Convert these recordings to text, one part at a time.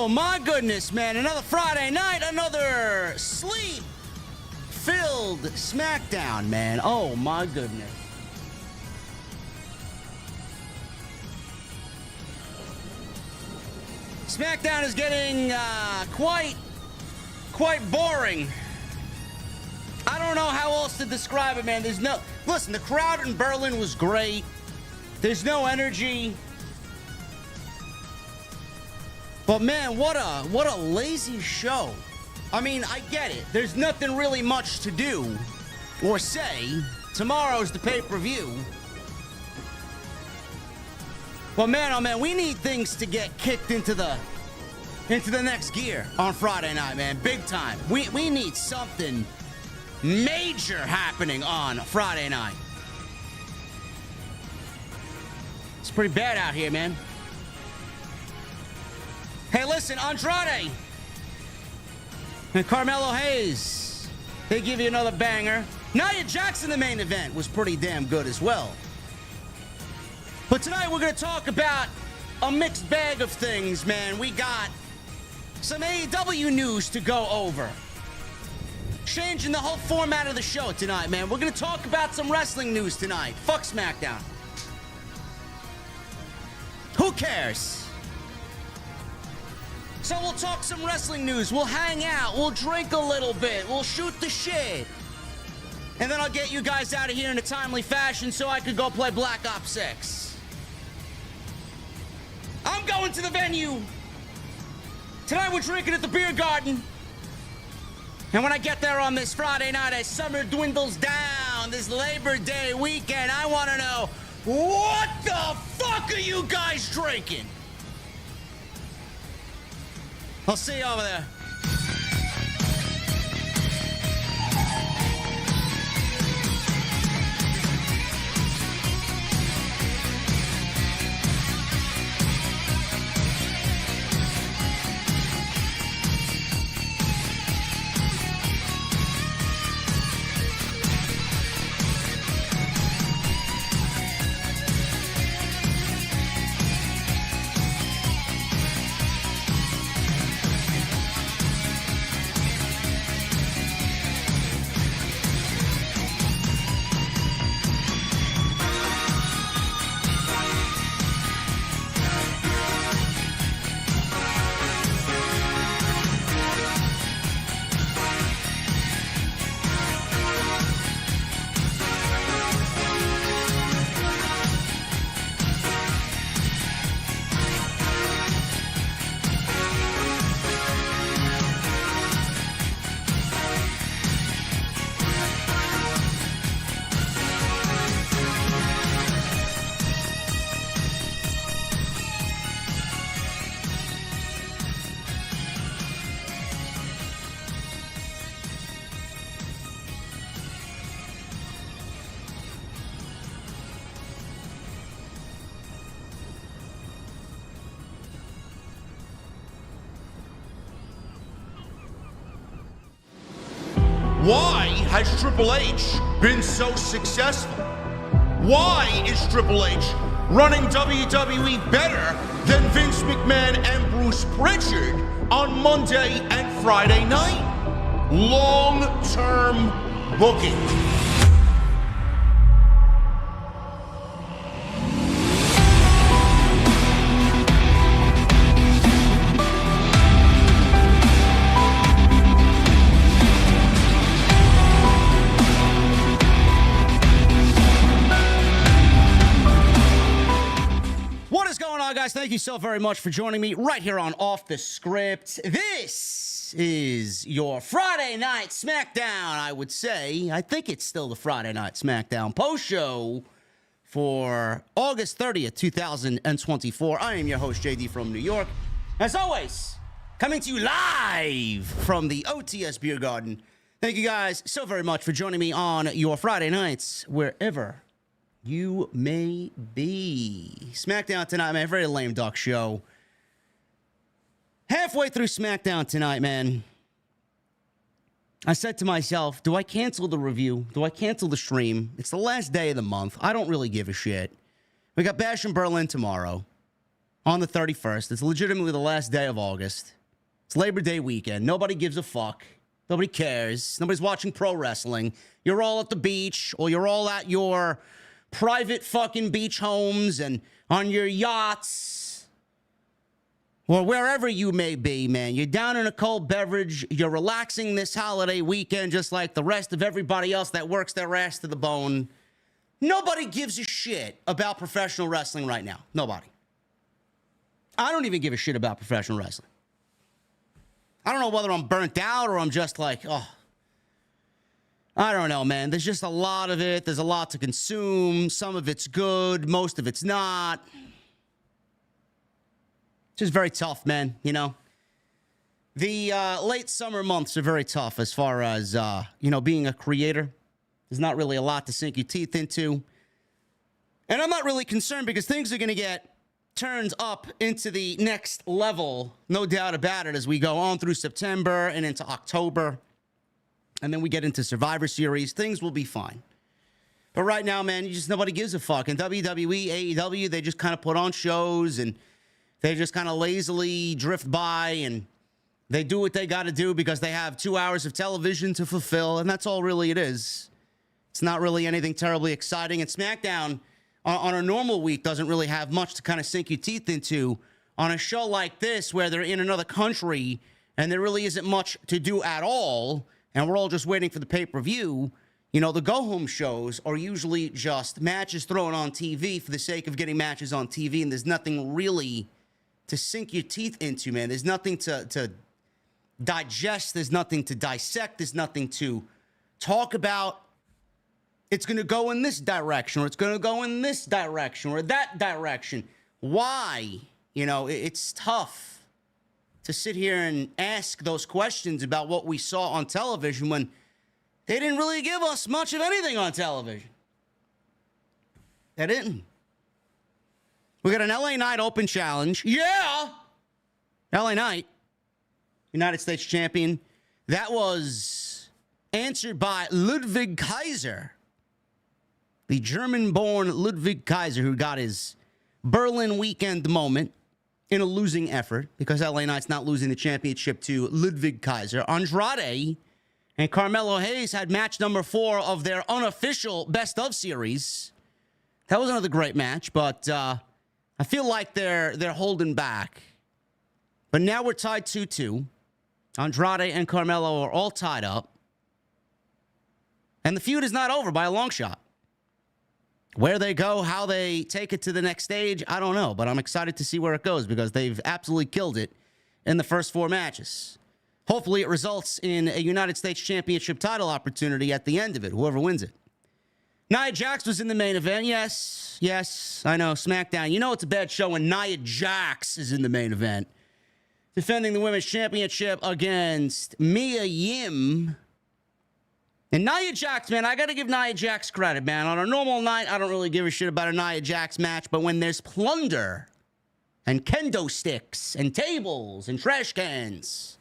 Oh, my goodness, man. Another Friday night, another sleep-filled SmackDown, man. Oh, my goodness. SmackDown is getting quite boring. I don't know how else to describe it, man. Listen, the crowd in Berlin was great. There's no energy. But man, what a lazy show. I mean, I get it. There's nothing really much to do or say. Tomorrow's the pay-per-view. But man, oh man, we need things to get kicked into the next gear on Friday night, man. Big time. We need something major happening on Friday night. It's pretty bad out here, man. Hey, listen, Andrade and Carmelo Hayes, they give you another banger. Nia Jax in the main event was pretty damn good as well. But tonight we're going to talk about a mixed bag of things, man. We got some AEW news to go over. Changing the whole format of the show tonight, man. We're going to talk about some wrestling news tonight. Fuck SmackDown. Who cares? So we'll talk some wrestling news. We'll hang out. We'll drink a little bit. We'll shoot the shit. And then I'll get you guys out of here in a timely fashion so I could go play Black Ops 6. I'm going to the venue. Tonight we're drinking at the beer garden. And when I get there on this Friday night as summer dwindles down, this Labor Day weekend, I want to know, what the fuck are you guys drinking? I'll see you over there. Why has Triple H been so successful? Why is Triple H running WWE better than Vince McMahon and Bruce Pritchard on Monday and Friday night? Long-term booking. Guys, thank you so very much for joining me right here on Off the Script. This is your Friday Night SmackDown, I would say. I think it's still the Friday Night SmackDown post-show for August 30th, 2024. I am your host, JD from New York. As always, coming to you live from the OTS Beer Garden. Thank you guys so very much for joining me on your Friday nights, wherever you may be. SmackDown tonight, man. Very lame duck show. Halfway through SmackDown tonight, man, I said to myself, do I cancel the review? Do I cancel the stream? It's the last day of the month. I don't really give a shit. We got Bash in Berlin tomorrow. on the 31st. It's legitimately the last day of August. It's Labor Day weekend. Nobody gives a fuck. Nobody cares. Nobody's watching pro wrestling. You're all at the beach, or you're all at your private fucking beach homes and on your yachts, or wherever you may be, man. You're down in a cold beverage. You're relaxing this holiday weekend just like the rest of everybody else that works their ass to the bone. Nobody gives a shit about professional wrestling right now. Nobody. I don't even give a shit about professional wrestling. I don't know whether I'm burnt out or I'm just like, oh, I don't know, man. There's just a lot of it. There's a lot to consume. Some of it's good. Most of it's not. It's just very tough, man, you know. The late summer months are very tough as far as, being a creator. There's not really a lot to sink your teeth into. And I'm not really concerned because things are going to get turned up into the next level, no doubt about it, as we go on through September and into October. And then we get into Survivor Series. Things will be fine. But right now, man, nobody gives a fuck. And WWE, AEW, they just kind of put on shows and they just kind of lazily drift by and they do what they got to do because they have 2 hours of television to fulfill. And that's all really it is. It's not really anything terribly exciting. And SmackDown on a normal week doesn't really have much to kind of sink your teeth into. On a show like this where they're in another country and there really isn't much to do at all, and we're all just waiting for the pay-per-view, the go-home shows are usually just matches thrown on TV for the sake of getting matches on TV, and there's nothing really to sink your teeth into, man. There's nothing to digest. There's nothing to dissect. There's nothing to talk about. It's going to go in this direction, or it's going to go in this direction, or that direction. Why? It's tough to sit here and ask those questions about what we saw on television when they didn't really give us much of anything on television. They didn't. We got an LA Knight Open Challenge. Yeah! LA Knight, United States champion. That was answered by Ludwig Kaiser. The German-born Ludwig Kaiser, who got his Berlin weekend moment in a losing effort because LA Knight's not losing the championship to Ludwig Kaiser. Andrade and Carmelo Hayes had match number 4 of their unofficial best-of series. That was another great match, but I feel like they're holding back. But now we're tied 2-2. Andrade and Carmelo are all tied up. And the feud is not over by a long shot. Where they go, how they take it to the next stage, I don't know. But I'm excited to see where it goes because they've absolutely killed it in the first 4 matches. Hopefully it results in a United States Championship title opportunity at the end of it, whoever wins it. Nia Jax was in the main event. Yes, I know, SmackDown. You know it's a bad show when Nia Jax is in the main event. Defending the Women's Championship against Mia Yim. And Nia Jax, man, I got to give Nia Jax credit, man. On a normal night, I don't really give a shit about a Nia Jax match, but when there's plunder and kendo sticks and tables and trash cans,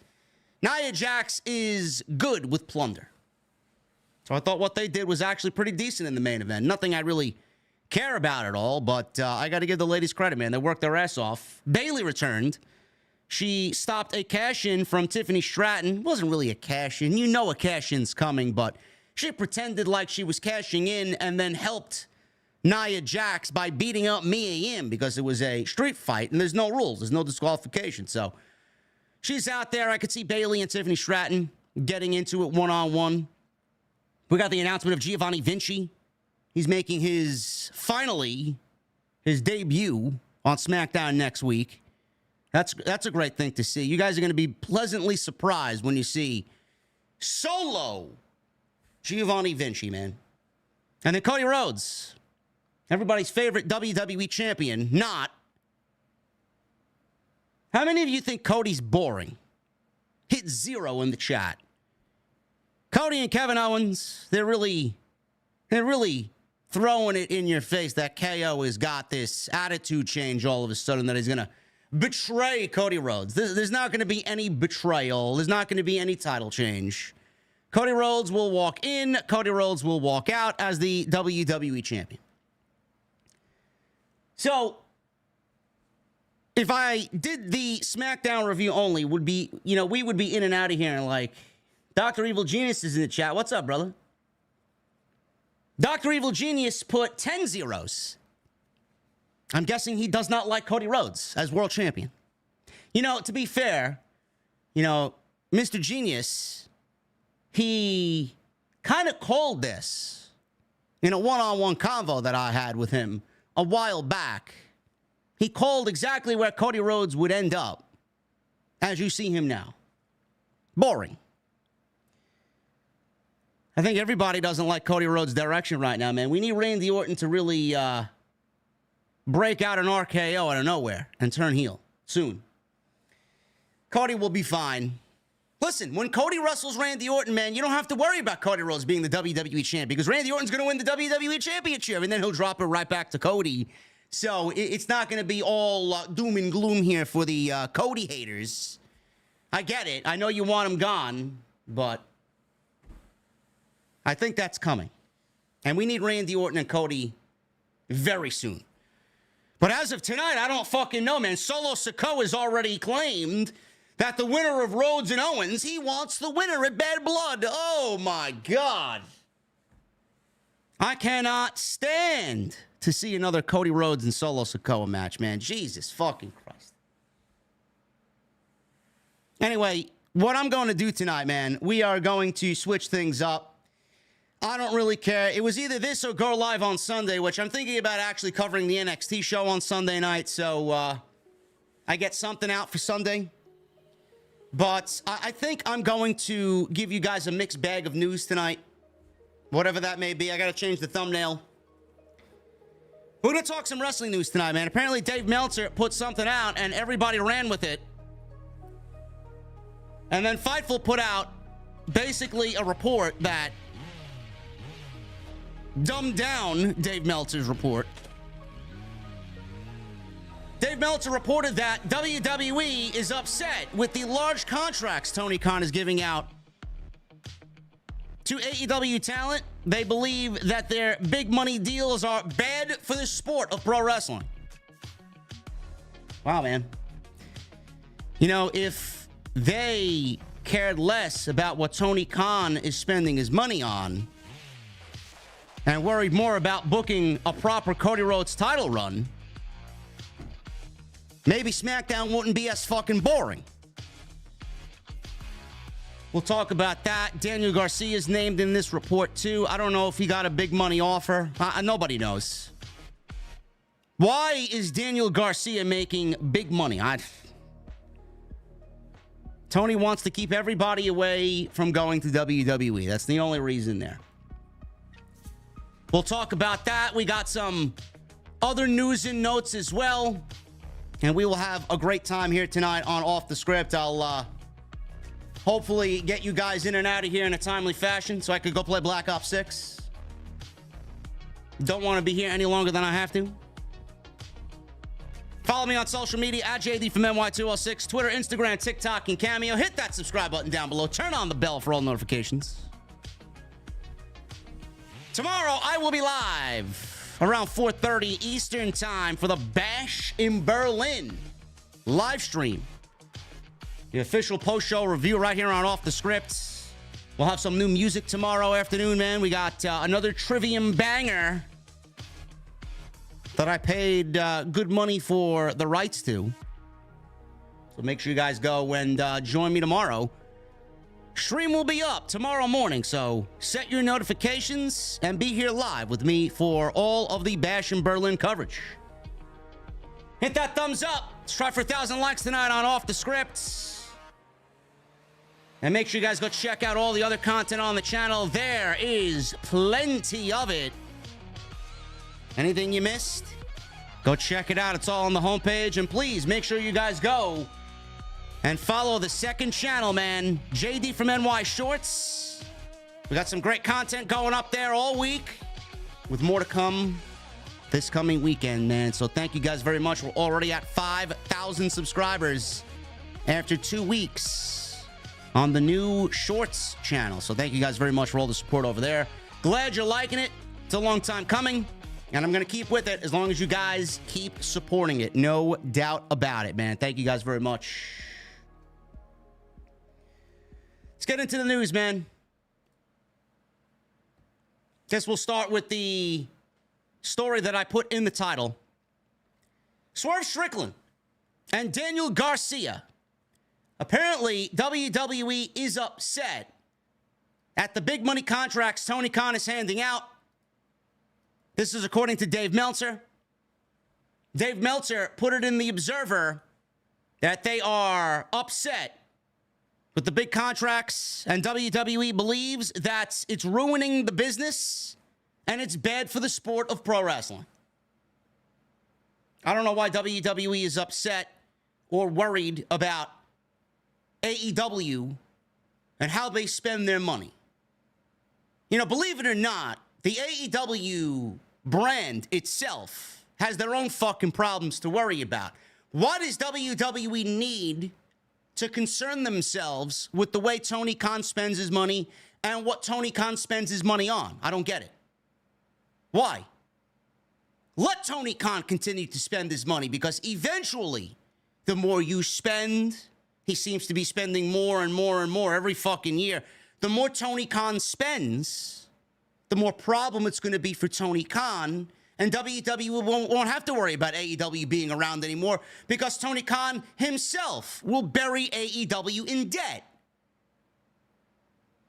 Nia Jax is good with plunder. So I thought what they did was actually pretty decent in the main event. Nothing I really care about at all, but I got to give the ladies credit, man. They worked their ass off. Bayley returned. She stopped a cash-in from Tiffany Stratton. It wasn't really a cash-in. You know a cash-in's coming, but she pretended like she was cashing in and then helped Nia Jax by beating up Mia Yim because it was a street fight and there's no rules. There's no disqualification. So she's out there. I could see Bayley and Tiffany Stratton getting into it one-on-one. We got the announcement of Giovanni Vinci. He's making finally, his debut on SmackDown next week. That's a great thing to see. You guys are going to be pleasantly surprised when you see solo Giovanni Vinci, man. And then Cody Rhodes, everybody's favorite WWE champion, not. How many of you think Cody's boring? Hit 0 in the chat. Cody and Kevin Owens, they're really throwing it in your face that KO has got this attitude change all of a sudden that he's going to betray Cody Rhodes. There's not going to be any betrayal. There's not going to be any title change. Cody Rhodes will walk in. Cody Rhodes will walk out as the WWE champion. So, if I did the SmackDown review only, would be, we would be in and out of here and like, Dr. Evil Genius is in the chat. What's up, brother? Dr. Evil Genius put 10 zeros. I'm guessing he does not like Cody Rhodes as world champion. To be fair, Mr. Genius, he kind of called this in a one-on-one convo that I had with him a while back. He called exactly where Cody Rhodes would end up as you see him now. Boring. I think everybody doesn't like Cody Rhodes' direction right now, man. We need Randy Orton to really break out an RKO out of nowhere and turn heel soon. Cody will be fine. Listen, when Cody wrestles Randy Orton, man, you don't have to worry about Cody Rhodes being the WWE champ because Randy Orton's going to win the WWE championship, and then he'll drop it right back to Cody. So it's not going to be all doom and gloom here for the Cody haters. I get it. I know you want him gone, but I think that's coming. And we need Randy Orton and Cody very soon. But as of tonight, I don't fucking know, man. Solo Sikoa has already claimed that the winner of Rhodes and Owens, he wants the winner at Bad Blood. Oh, my God. I cannot stand to see another Cody Rhodes and Solo Sikoa match, man. Jesus fucking Christ. Anyway, what I'm going to do tonight, man, we are going to switch things up. I don't really care. It was either this or go live on Sunday, which I'm thinking about actually covering the NXT show on Sunday night, so I get something out for Sunday. But I think I'm going to give you guys a mixed bag of news tonight, whatever that may be. I got to change the thumbnail. We're going to talk some wrestling news tonight, man. Apparently, Dave Meltzer put something out, and everybody ran with it. And then Fightful put out basically a report that dumbed down Dave Meltzer's report. Dave Meltzer reported that WWE is upset with the large contracts Tony Khan is giving out to AEW talent. They believe that their big money deals are bad for the sport of pro wrestling. Wow, man. If they cared less about what Tony Khan is spending his money on and worried more about booking a proper Cody Rhodes title run, maybe SmackDown wouldn't be as fucking boring. We'll talk about that. Daniel Garcia is named in this report, too. I don't know if he got a big money offer. Nobody knows. Why is Daniel Garcia making big money? Tony wants to keep everybody away from going to WWE. That's the only reason there. We'll talk about that. We got some other news and notes as well. And we will have a great time here tonight on Off the Script. I'll hopefully get you guys in and out of here in a timely fashion so I could go play Black Ops 6. Don't want to be here any longer than I have to. Follow me on social media at JD from NY206, Twitter, Instagram, TikTok, and Cameo. Hit that subscribe button down below. Turn on the bell for all notifications. Tomorrow, I will be live around 4:30 Eastern Time for the Bash in Berlin live stream. The official post-show review right here on Off the Script. We'll have some new music tomorrow afternoon, man. We got another Trivium banger that I paid good money for the rights to. So make sure you guys go and join me tomorrow. Stream will be up tomorrow morning, so set your notifications and be here live with me for all of the Bash in Berlin coverage. Hit that thumbs up. Let's try for 1,000 likes tonight on Off the Script. And make sure you guys go check out all the other content on the channel. There is plenty of it. Anything you missed? Go check it out. It's all on the homepage. And please make sure you guys go and follow the second channel, man. JD from NY Shorts. We got some great content going up there all week with more to come this coming weekend, man. So thank you guys very much. We're already at 5,000 subscribers after 2 weeks on the new Shorts channel. So thank you guys very much for all the support over there. Glad you're liking it. It's a long time coming. And I'm going to keep with it as long as you guys keep supporting it. No doubt about it, man. Thank you guys very much. Let's get into the news, man. Guess we'll start with the story that I put in the title. Swerve Strickland and Daniel Garcia. Apparently, WWE is upset at the big money contracts Tony Khan is handing out. This is according to Dave Meltzer. Dave Meltzer put it in the Observer that they are upset with the big contracts, and WWE believes that it's ruining the business and it's bad for the sport of pro wrestling. I don't know why WWE is upset or worried about AEW and how they spend their money. You know, believe it or not, the AEW brand itself has their own fucking problems to worry about. Why does WWE need to concern themselves with the way Tony Khan spends his money and what Tony Khan spends his money on? I don't get it. Why? Let Tony Khan continue to spend his money, because eventually, the more you spend, he seems to be spending more and more and more every fucking year. The more Tony Khan spends, the more problem it's going to be for Tony Khan. And WWE won't have to worry about AEW being around anymore, because Tony Khan himself will bury AEW in debt.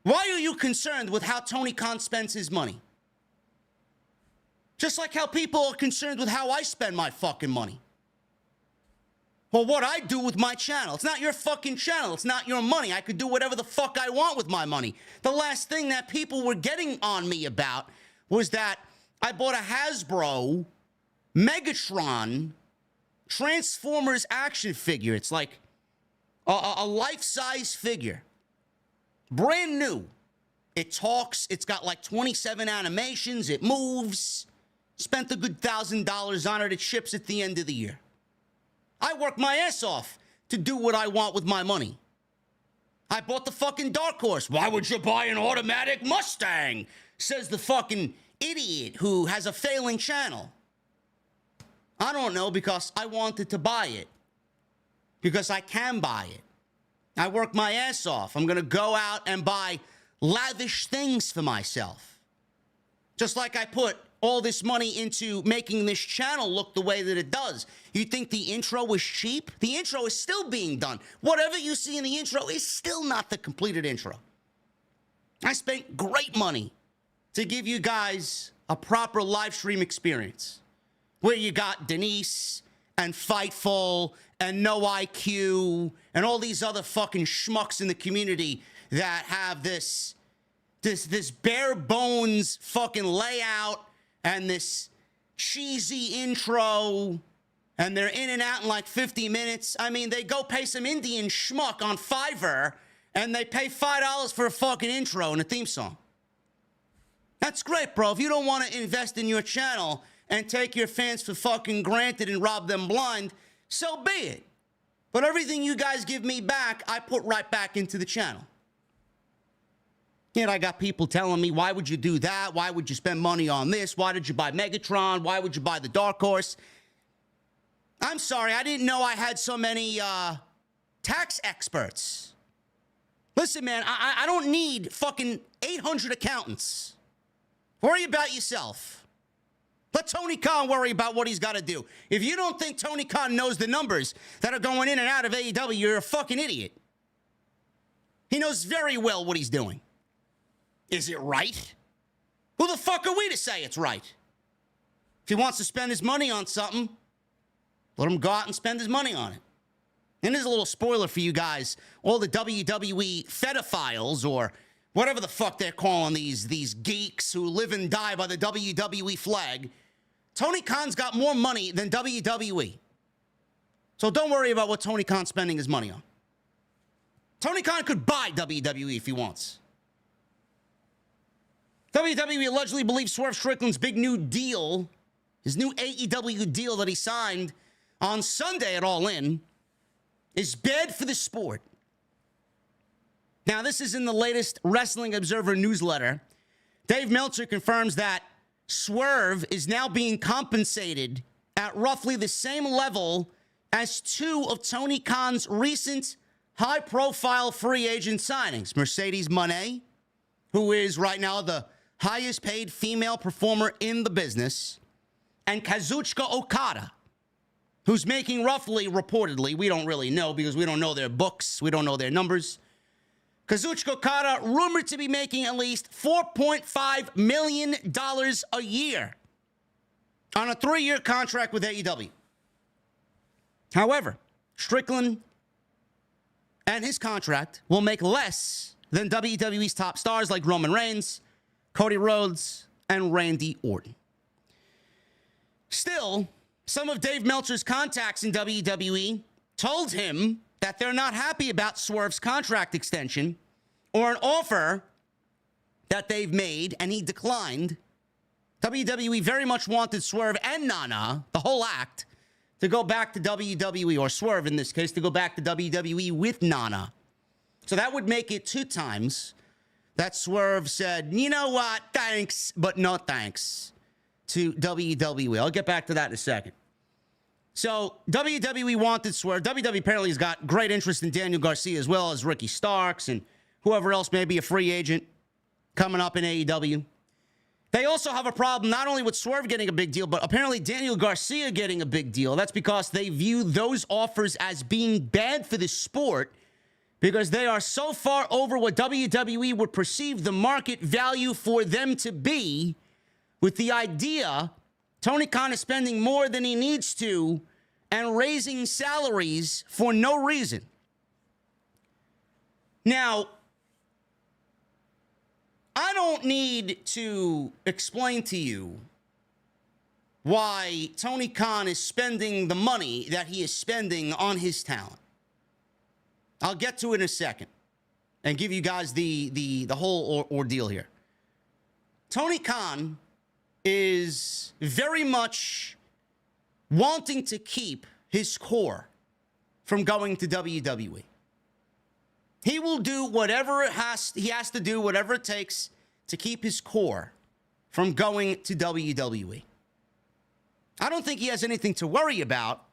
Why are you concerned with how Tony Khan spends his money? Just like how people are concerned with how I spend my fucking money. Well, what I do with my channel. It's not your fucking channel. It's not your money. I could do whatever the fuck I want with my money. The last thing that people were getting on me about was that I bought a Hasbro Megatron Transformers action figure. It's like a life-size figure. Brand new. It talks. It's got like 27 animations. It moves. Spent a good $1,000 on it. It ships at the end of the year. I work my ass off to do what I want with my money. I bought the fucking Dark Horse. Why would you buy an automatic Mustang? Says the fucking idiot who has a failing channel. I don't know, because I wanted to buy it. Because I can buy it. I work my ass off. I'm going to go out and buy lavish things for myself. Just like I put all this money into making this channel look the way that it does. You think the intro was cheap? The intro is still being done. Whatever you see in the intro is still not the completed intro. I spent great money to give you guys a proper live stream experience, where you got Denise and Fightful and No IQ and all these other fucking schmucks in the community that have this bare bones fucking layout and this cheesy intro, and they're in and out in like 50 minutes. I mean, they go pay some Indian schmuck on Fiverr, and they pay $5 for a fucking intro and a theme song. That's great, bro. If you don't want to invest in your channel and take your fans for fucking granted and rob them blind, so be it. But everything you guys give me back, I put right back into the channel. Yet I got people telling me, why would you do that? Why would you spend money on this? Why did you buy Megatron? Why would you buy the Dark Horse? I'm sorry, I didn't know I had so many tax experts. Listen, man, I don't need fucking 800 accountants. Worry about yourself. Let Tony Khan worry about what he's got to do. If you don't think Tony Khan knows the numbers that are going in and out of AEW, you're a fucking idiot. He knows very well what he's doing. Is it right? Who the fuck are we to say it's right? If he wants to spend his money on something, let him go out and spend his money on it. And there's a little spoiler for you guys. All the WWE pedophiles, or whatever the fuck they're calling these geeks who live and die by the WWE flag. Tony Khan's got more money than WWE. So don't worry about what Tony Khan's spending his money on. Tony Khan could buy WWE if he wants. WWE allegedly believes Swerve Strickland's big new deal, his new AEW deal that he signed on Sunday at All In, is bad for the sport. Now, this is in the latest Wrestling Observer newsletter. Dave Meltzer confirms that Swerve is now being compensated at roughly the same level as two of Tony Khan's recent high-profile free agent signings. Mercedes Moné, who is right now the highest-paid female performer in the business, and Kazuchika Okada, who's making roughly, reportedly, we don't really know because we don't know their books, we don't know their numbers. Kazuchika Okada rumored to be making at least $4.5 million a year on a 3-year contract with AEW. However, Strickland and his contract will make less than WWE's top stars like Roman Reigns, Cody Rhodes, and Randy Orton. Still, some of Dave Meltzer's contacts in WWE told him that they're not happy about Swerve's contract extension or an offer that they've made, and he declined. WWE very much wanted Swerve and Nana, the whole act, to go back to WWE, or Swerve in this case, to go back to WWE with Nana. So that would make it 2 times that Swerve said, you know what, thanks, but no thanks to WWE. I'll get back to that in a second. So WWE wanted Swerve. WWE apparently has got great interest in Daniel Garcia as well as Ricky Starks and whoever else may be a free agent coming up in AEW. They also have a problem not only with Swerve getting a big deal, but apparently Daniel Garcia getting a big deal. That's because they view those offers as being bad for the sport because they are so far over what WWE would perceive the market value for them to be, with the idea Tony Khan is spending more than he needs to and raising salaries for no reason. Now, I don't need to explain to you why Tony Khan is spending the money that he is spending on his talent. I'll get to it in a second and give you guys the whole ordeal here. Tony Khan is very much wanting to keep his core from going to WWE. He will do whatever he has to do, whatever it takes to keep his core from going to WWE. I don't think he has anything to worry about.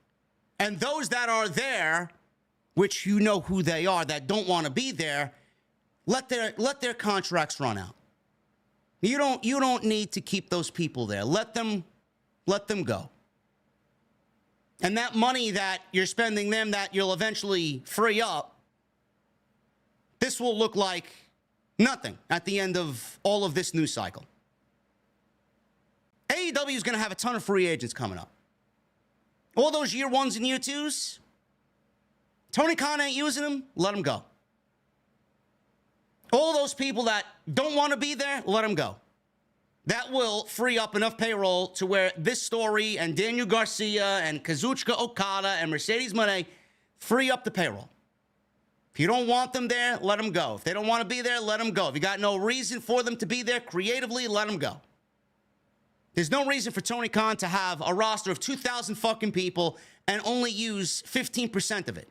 And those that are there, which you know who they are, that don't want to be there, let their contracts run out. You don't need to keep those people there. Let them go. And that money that you're spending them that you'll eventually free up, this will look like nothing at the end of all of this news cycle. AEW is going to have a ton of free agents coming up. All those year 1s and year 2s, Tony Khan ain't using them, let them go. All those people that don't want to be there, let them go. That will free up enough payroll to where this story and Daniel Garcia and Kazuchika Okada and Mercedes Moné free up the payroll. If you don't want them there, let them go. If they don't want to be there, let them go. If you got no reason for them to be there creatively, let them go. There's no reason for Tony Khan to have a roster of 2,000 fucking people and only use 15% of it.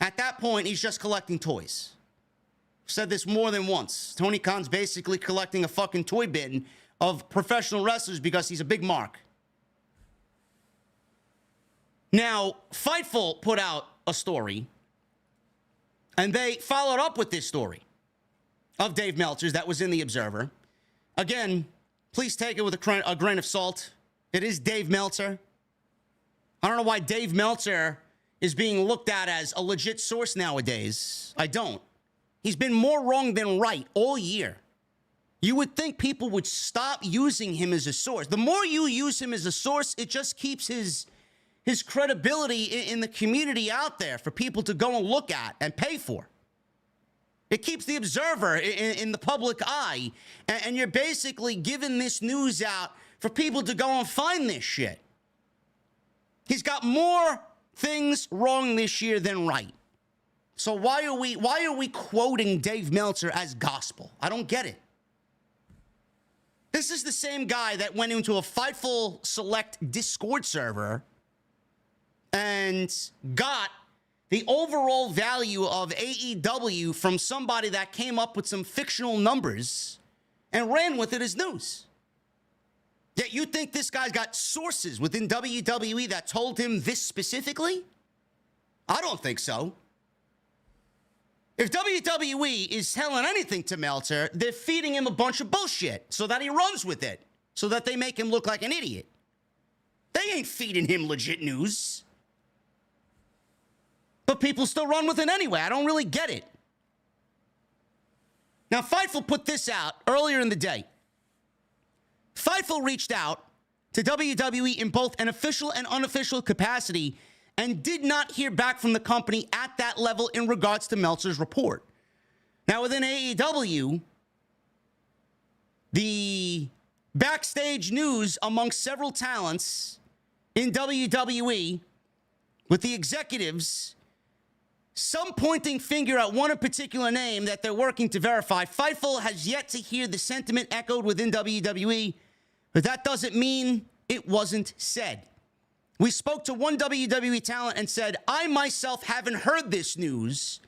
At that point, he's just collecting toys. I've said this more than once. Tony Khan's basically collecting a fucking toy bin of professional wrestlers because he's a big mark. Now, Fightful put out a story, and they followed up with this story of Dave Meltzer's that was in The Observer. Again, please take it with a grain of salt. It is Dave Meltzer. I don't know why Dave Meltzer is being looked at as a legit source nowadays. I don't. He's been more wrong than right all year. You would think people would stop using him as a source. The more you use him as a source, it just keeps his credibility in the community out there for people to go and look at and pay for. It keeps the Observer in the public eye, and you're basically giving this news out for people to go and find this shit. He's got more things wrong this year than right. So why are we quoting Dave Meltzer as gospel? I don't get it. This is the same guy that went into a Fightful Select Discord server and got the overall value of AEW from somebody that came up with some fictional numbers and ran with it as news. Yet you think this guy's got sources within WWE that told him this specifically? I don't think so. If WWE is telling anything to Meltzer, they're feeding him a bunch of bullshit so that he runs with it, so that they make him look like an idiot. They ain't feeding him legit news. But people still run with it anyway. I don't really get it. Now, Fightful put this out earlier in the day. Fightful reached out to WWE in both an official and unofficial capacity and did not hear back from the company at that level in regards to Meltzer's report. Now, within AEW, the backstage news amongst several talents in WWE, with the executives, some pointing finger at one in particular name that they're working to verify. Fightful has yet to hear the sentiment echoed within WWE, but that doesn't mean it wasn't said. We spoke to one WWE talent and said, I myself haven't heard this news,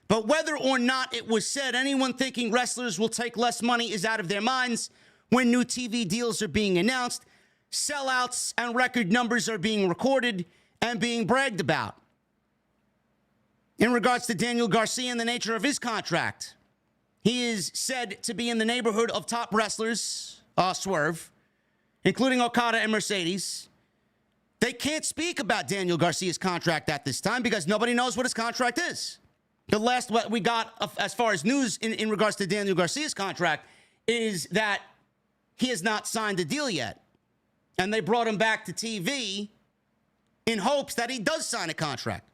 but whether or not it was said, anyone thinking wrestlers will take less money is out of their minds when new TV deals are being announced, sellouts and record numbers are being recorded and being bragged about. In regards to Daniel Garcia and the nature of his contract, he is said to be in the neighborhood of top wrestlers, Swerve, including Okada and Mercedes. They can't speak about Daniel Garcia's contract at this time because nobody knows what his contract is. The last what we got as far as news in regards to Daniel Garcia's contract is that he has not signed a deal yet. And they brought him back to TV in hopes that he does sign a contract.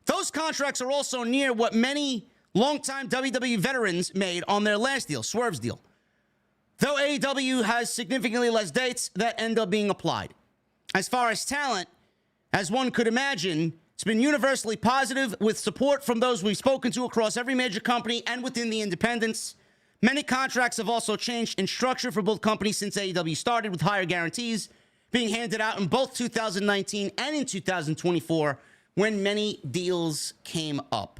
Those contracts are also near what many longtime WWE veterans made on their last deal, Swerve's deal. Though AEW has significantly less dates that end up being applied. As far as talent, as one could imagine, it's been universally positive with support from those we've spoken to across every major company and within the independents. Many contracts have also changed in structure for both companies since AEW started, with higher guarantees being handed out in both 2019 and in 2024 when many deals came up.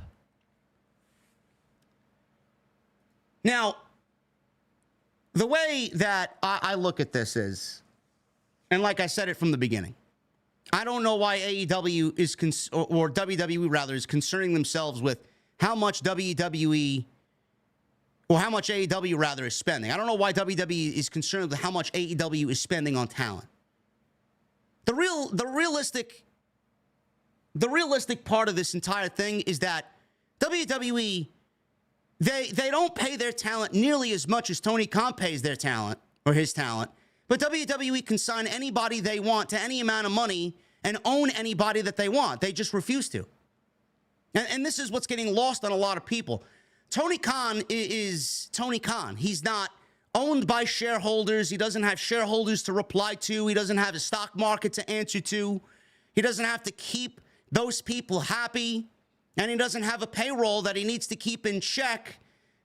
Now, the way that I look at this is, and like I said it from the beginning, I don't know why AEW is, or WWE rather, is concerning themselves with how much WWE, or how much AEW rather is spending. I don't know why WWE is concerned with how much AEW is spending on talent. The realistic part of this entire thing is that WWE, they don't pay their talent nearly as much as Tony Khan pays their talent, or his talent. But WWE can sign anybody they want to any amount of money and own anybody that they want. They just refuse to. And this is what's getting lost on a lot of people. Tony Khan is Tony Khan. He's not owned by shareholders. He doesn't have shareholders to reply to. He doesn't have a stock market to answer to. He doesn't have to keep those people happy. And he doesn't have a payroll that he needs to keep in check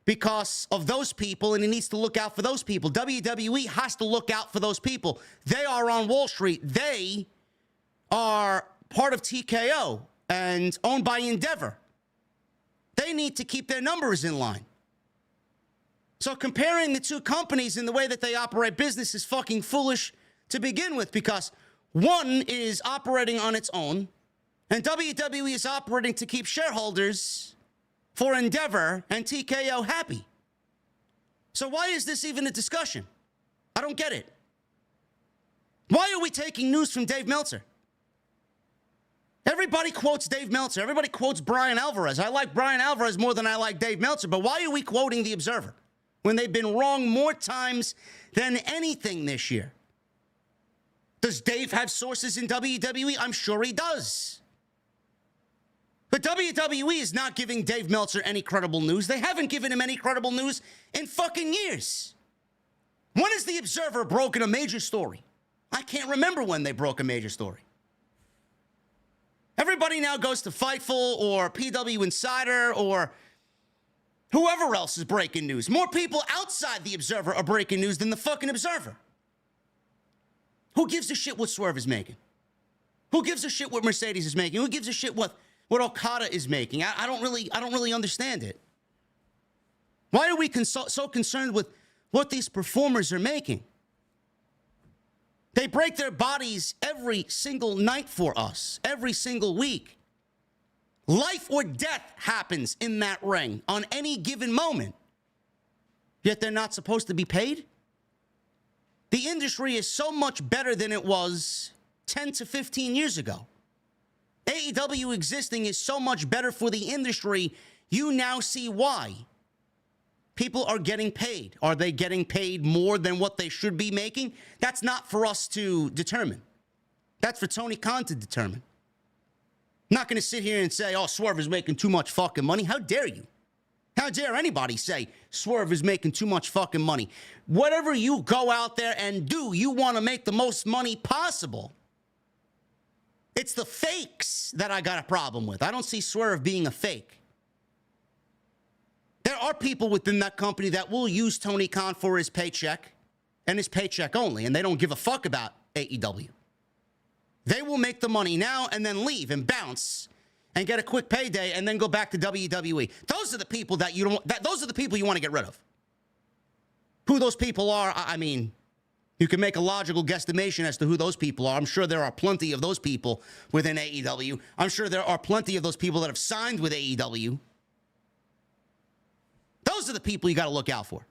because of those people, and he needs to look out for those people. WWE has to look out for those people. They are on Wall Street. They are part of TKO and owned by Endeavor. They need to keep their numbers in line. So comparing the two companies in the way that they operate business is fucking foolish to begin with, because one is operating on its own, and WWE is operating to keep shareholders for Endeavor and TKO happy. So why is this even a discussion? I don't get it. Why are we taking news from Dave Meltzer? Everybody quotes Dave Meltzer. Everybody quotes Brian Alvarez. I like Brian Alvarez more than I like Dave Meltzer, but why are we quoting The Observer when they've been wrong more times than anything this year? Does Dave have sources in WWE? I'm sure he does. But WWE is not giving Dave Meltzer any credible news. They haven't given him any credible news in fucking years. When has The Observer broken a major story? I can't remember when they broke a major story. Everybody now goes to Fightful or PW Insider or whoever else is breaking news. More people outside The Observer are breaking news than the fucking Observer. Who gives a shit what Swerve is making? Who gives a shit what Mercedes is making? Who gives a shit what Okada is making? I don't really understand it. Why are we so concerned with what these performers are making? They break their bodies every single night for us, every single week. Life or death happens in that ring on any given moment. Yet they're not supposed to be paid? The industry is so much better than it was 10 to 15 years ago. AEW existing is so much better for the industry, you now see why. People are getting paid. Are they getting paid more than what they should be making? That's not for us to determine. That's for Tony Khan to determine. I'm not going to sit here and say, oh, Swerve is making too much fucking money. How dare you? How dare anybody say Swerve is making too much fucking money? Whatever you go out there and do, you want to make the most money possible. It's the fakes that I got a problem with. I don't see Swerve being a fake. There are people within that company that will use Tony Khan for his paycheck and his paycheck only, and they don't give a fuck about AEW. They will make the money now and then leave and bounce and get a quick payday and then go back to WWE. Those are the people that you don't. Those are the people you want to get rid of. Who those people are, I mean, you can make a logical guesstimation as to who those people are. I'm sure there are plenty of those people within AEW. I'm sure there are plenty of those people that have signed with AEW. Those are the people you got to look out for.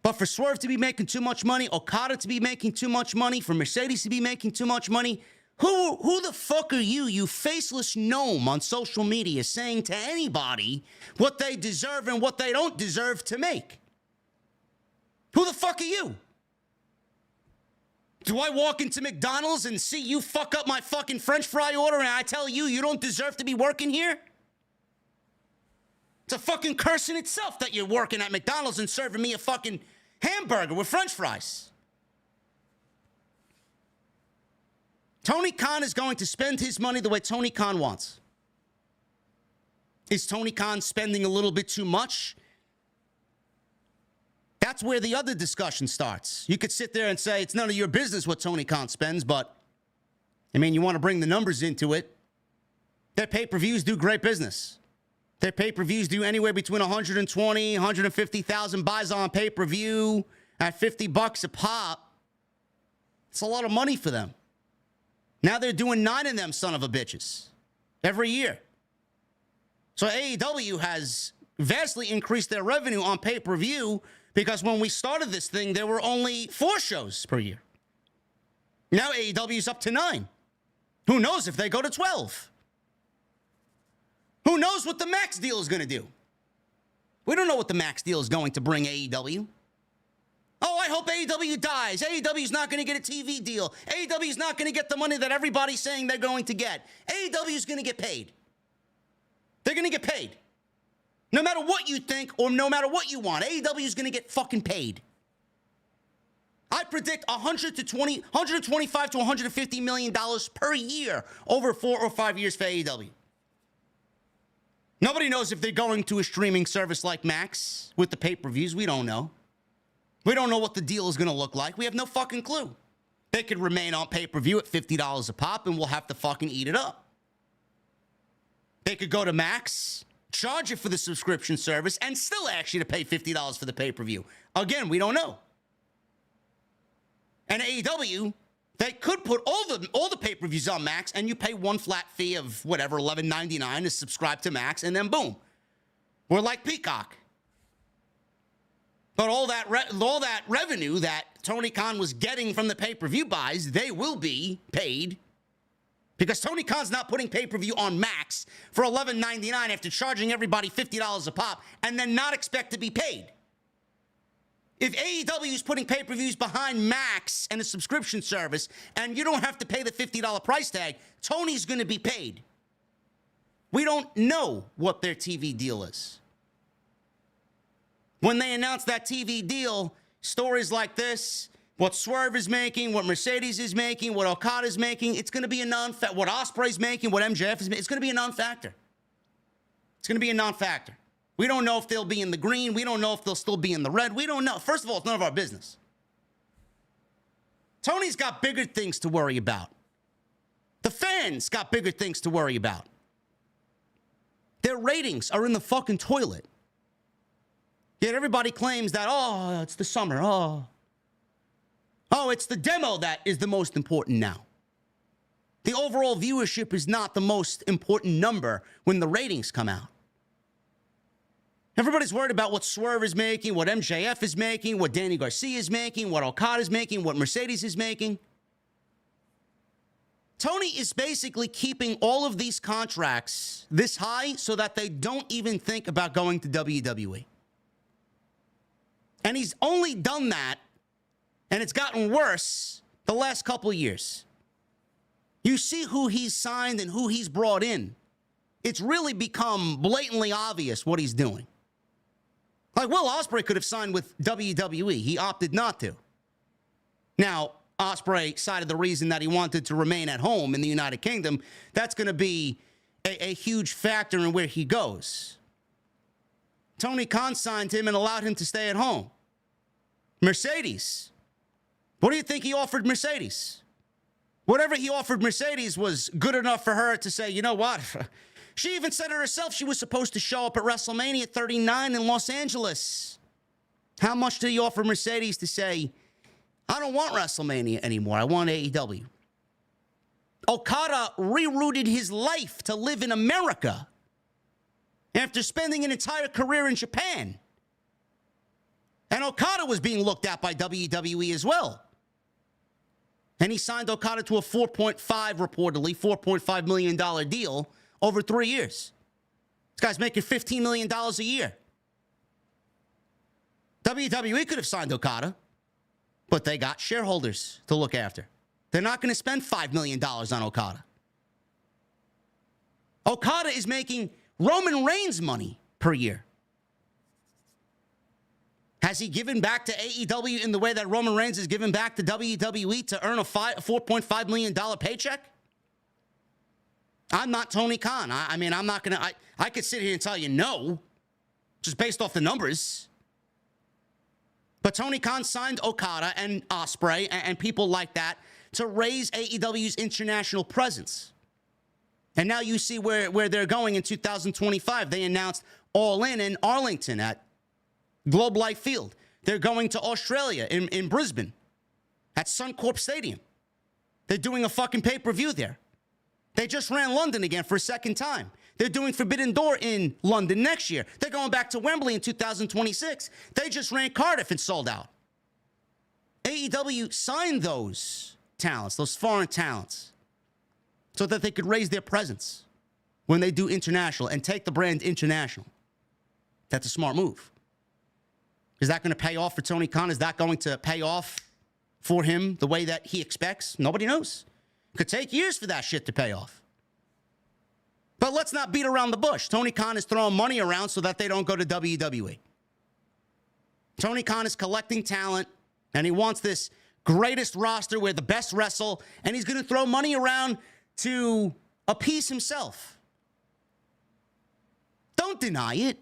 But for Swerve to be making too much money, Okada to be making too much money, for Mercedes to be making too much money, who the fuck are you faceless gnome on social media, saying to anybody what they deserve and what they don't deserve to make? Who the fuck are you? Do I walk into McDonald's and see you fuck up my fucking French fry order and I tell you you don't deserve to be working here? It's a fucking curse in itself that you're working at McDonald's and serving me a fucking hamburger with French fries. Tony Khan is going to spend his money the way Tony Khan wants. Is Tony Khan spending a little bit too much? That's where the other discussion starts. You could sit there and say it's none of your business what Tony Khan spends, but, I mean, you want to bring the numbers into it. Their pay-per-views do great business. Their pay-per-views do anywhere between 120, 150,000 buys on pay-per-view at $50 a pop. It's a lot of money for them. Now they're doing 9 of them son of a bitches every year. So AEW has vastly increased their revenue on pay-per-view because when we started this thing, there were only 4 shows per year. Now AEW is up to 9. Who knows if they go to 12? Who knows what the Max deal is going to do? We don't know what the Max deal is going to bring AEW. Oh, I hope AEW dies. AEW is not going to get a TV deal. AEW is not going to get the money that everybody's saying they're going to get. AEW is going to get paid. They're going to get paid. No matter what you think or no matter what you want, AEW is going to get fucking paid. I predict $125 to $150 million per year over 4 or 5 years for AEW. Nobody knows if they're going to a streaming service like Max with the pay-per-views. We don't know. We don't know what the deal is going to look like. We have no fucking clue. They could remain on pay-per-view at $50 a pop and we'll have to fucking eat it up. They could go to Max, charge it for the subscription service, and still ask you to pay $50 for the pay-per-view. Again, we don't know. And AEW, they could put all the pay-per-views on Max, and you pay one flat fee of whatever, $11.99 to subscribe to Max, and then boom, we're like Peacock. But all that revenue that Tony Khan was getting from the pay-per-view buys, they will be paid because Tony Khan's not putting pay-per-view on Max for $11.99 after charging everybody $50 a pop and then not expect to be paid. If AEW is putting pay-per-views behind Max and a subscription service and you don't have to pay the $50 price tag, Tony's going to be paid. We don't know what their TV deal is. When they announce that TV deal, stories like this, what Swerve is making, what Mercedes is making, what Okada is making, it's going to be a non-factor. What Ospreay's making, what MJF is making, it's going to be a non-factor. It's going to be a non-factor. We don't know if they'll be in the green. We don't know if they'll still be in the red. We don't know. First of all, it's none of our business. Tony's got bigger things to worry about. The fans got bigger things to worry about. Their ratings are in the fucking toilet. Yet everybody claims that, oh, it's the summer. Oh, Oh, it's the demo that is the most important now. The overall viewership is not the most important number when the ratings come out. Everybody's worried about what Swerve is making, what MJF is making, what Danny Garcia is making, what Okada is making, what Mercedes is making. Tony is basically keeping all of these contracts this high so that they don't even think about going to WWE. And he's only done that, and it's gotten worse the last couple of years. You see who he's signed and who he's brought in. It's really become blatantly obvious what he's doing. Like, Will Ospreay could have signed with WWE. He opted not to. Now, Ospreay cited the reason that he wanted to remain at home in the United Kingdom. That's going to be a huge factor in where he goes. Tony Khan signed him and allowed him to stay at home. Mercedes. What do you think he offered Mercedes? Whatever he offered Mercedes was good enough for her to say, you know what? She even said it herself. She was supposed to show up at WrestleMania 39 in Los Angeles. How much did he offer Mercedes to say, I don't want WrestleMania anymore. I want AEW. Okada rerouted his life to live in America after spending an entire career in Japan. And Okada was being looked at by WWE as well. And he signed Okada to a reportedly $4.5 million deal over 3 years. This guy's making $15 million a year. WWE could have signed Okada, but they got shareholders to look after. They're not going to spend $5 million on Okada. Okada is making Roman Reigns money per year. Has he given back to AEW in the way that Roman Reigns has given back to WWE to earn a $4.5 million paycheck? I'm not Tony Khan. I'm not going to... I could sit here and tell you no, just based off the numbers. But Tony Khan signed Okada and Ospreay and people like that to raise AEW's international presence. And now you see where they're going in 2025. They announced All In Arlington at Globe Life Field. They're going to Australia in Brisbane at Suncorp Stadium. They're doing a fucking pay-per-view there. They just ran London again for a second time. They're doing Forbidden Door in London next year. They're going back to Wembley in 2026. They just ran Cardiff and sold out. AEW signed those talents, those foreign talents, so that they could raise their presence when they do international and take the brand international. That's a smart move. Is that going to pay off for Tony Khan? Is that going to pay off for him the way that he expects? Nobody knows. It could take years for that shit to pay off. But let's not beat around the bush. Tony Khan is throwing money around so that they don't go to WWE. Tony Khan is collecting talent, and he wants this greatest roster where the best wrestle, and he's going to throw money around to appease himself. Don't deny it.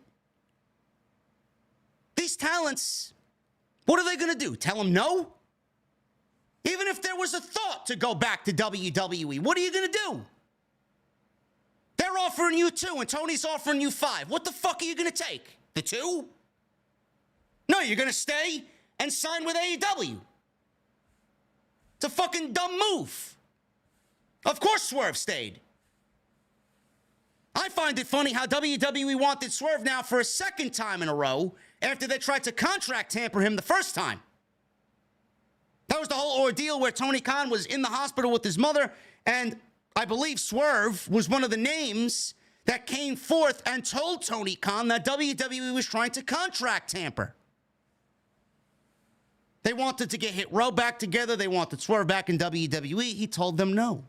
These talents, what are they going to do? Tell them no? Even if there was a thought to go back to WWE, what are you going to do? They're offering you 2, and Tony's offering you 5. What the fuck are you going to take? The 2? No, you're going to stay and sign with AEW. It's a fucking dumb move. Of course Swerve stayed. I find it funny how WWE wanted Swerve now for a second time in a row after they tried to contract tamper him the first time. That was the whole ordeal where Tony Khan was in the hospital with his mother, and I believe Swerve was one of the names that came forth and told Tony Khan that WWE was trying to contract tamper. They wanted to get Hit Row back together. They wanted Swerve back in WWE. He told them no.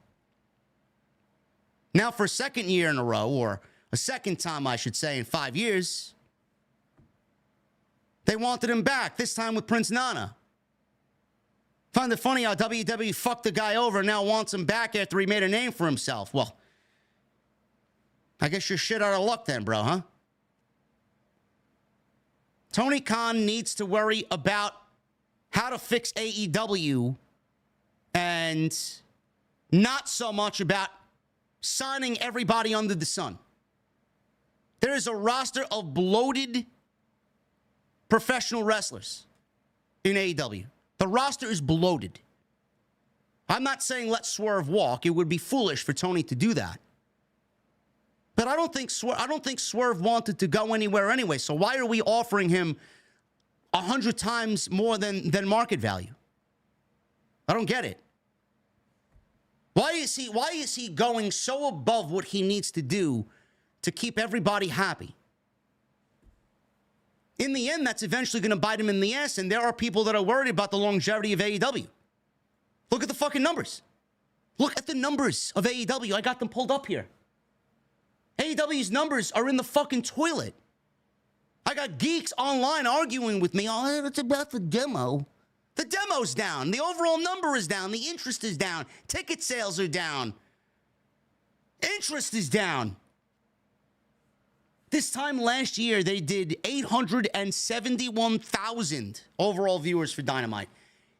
Now for a second year in a row, or a second time, I should say, in 5 years, they wanted him back, this time with Prince Nana. Find it funny how WWE fucked the guy over and now wants him back after he made a name for himself. Well, I guess you're shit out of luck then, bro, huh? Tony Khan needs to worry about how to fix AEW and not so much about signing everybody under the sun. There is a roster of bloated professional wrestlers in AEW. The roster is bloated. I'm not saying let Swerve walk. It would be foolish for Tony to do that. But I don't think Swerve wanted to go anywhere anyway. So why are we offering him 100 times more than market value? I don't get it. Why is he going so above what he needs to do to keep everybody happy? In the end, that's eventually going to bite him in the ass, and there are people that are worried about the longevity of AEW. Look at the fucking numbers. Look at the numbers of AEW. I got them pulled up here. AEW's numbers are in the fucking toilet. I got geeks online arguing with me. Oh, it's about the demo. The demo's down. The overall number is down. The interest is down. Ticket sales are down. Interest is down. This time last year, they did 871,000 overall viewers for Dynamite.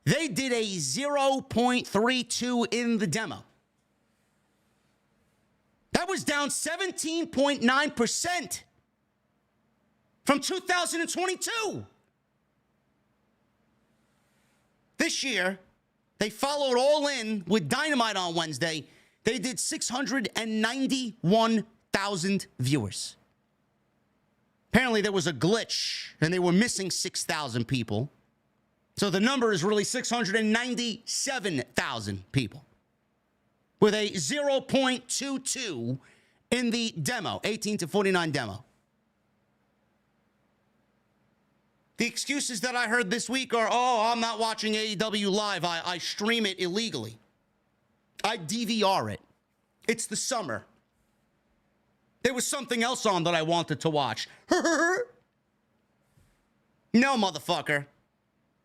They did a 0.32 in the demo. That was down 17.9% from 2022. This year, they followed all in with Dynamite on Wednesday. They did 691,000 viewers. Apparently, there was a glitch, and they were missing 6,000 people. So the number is really 697,000 people with a 0.22 in the demo, 18 to 49 demo. The excuses that I heard this week are, oh, I'm not watching AEW live. I stream it illegally. I DVR it. It's the summer. There was something else on that I wanted to watch. No, motherfucker.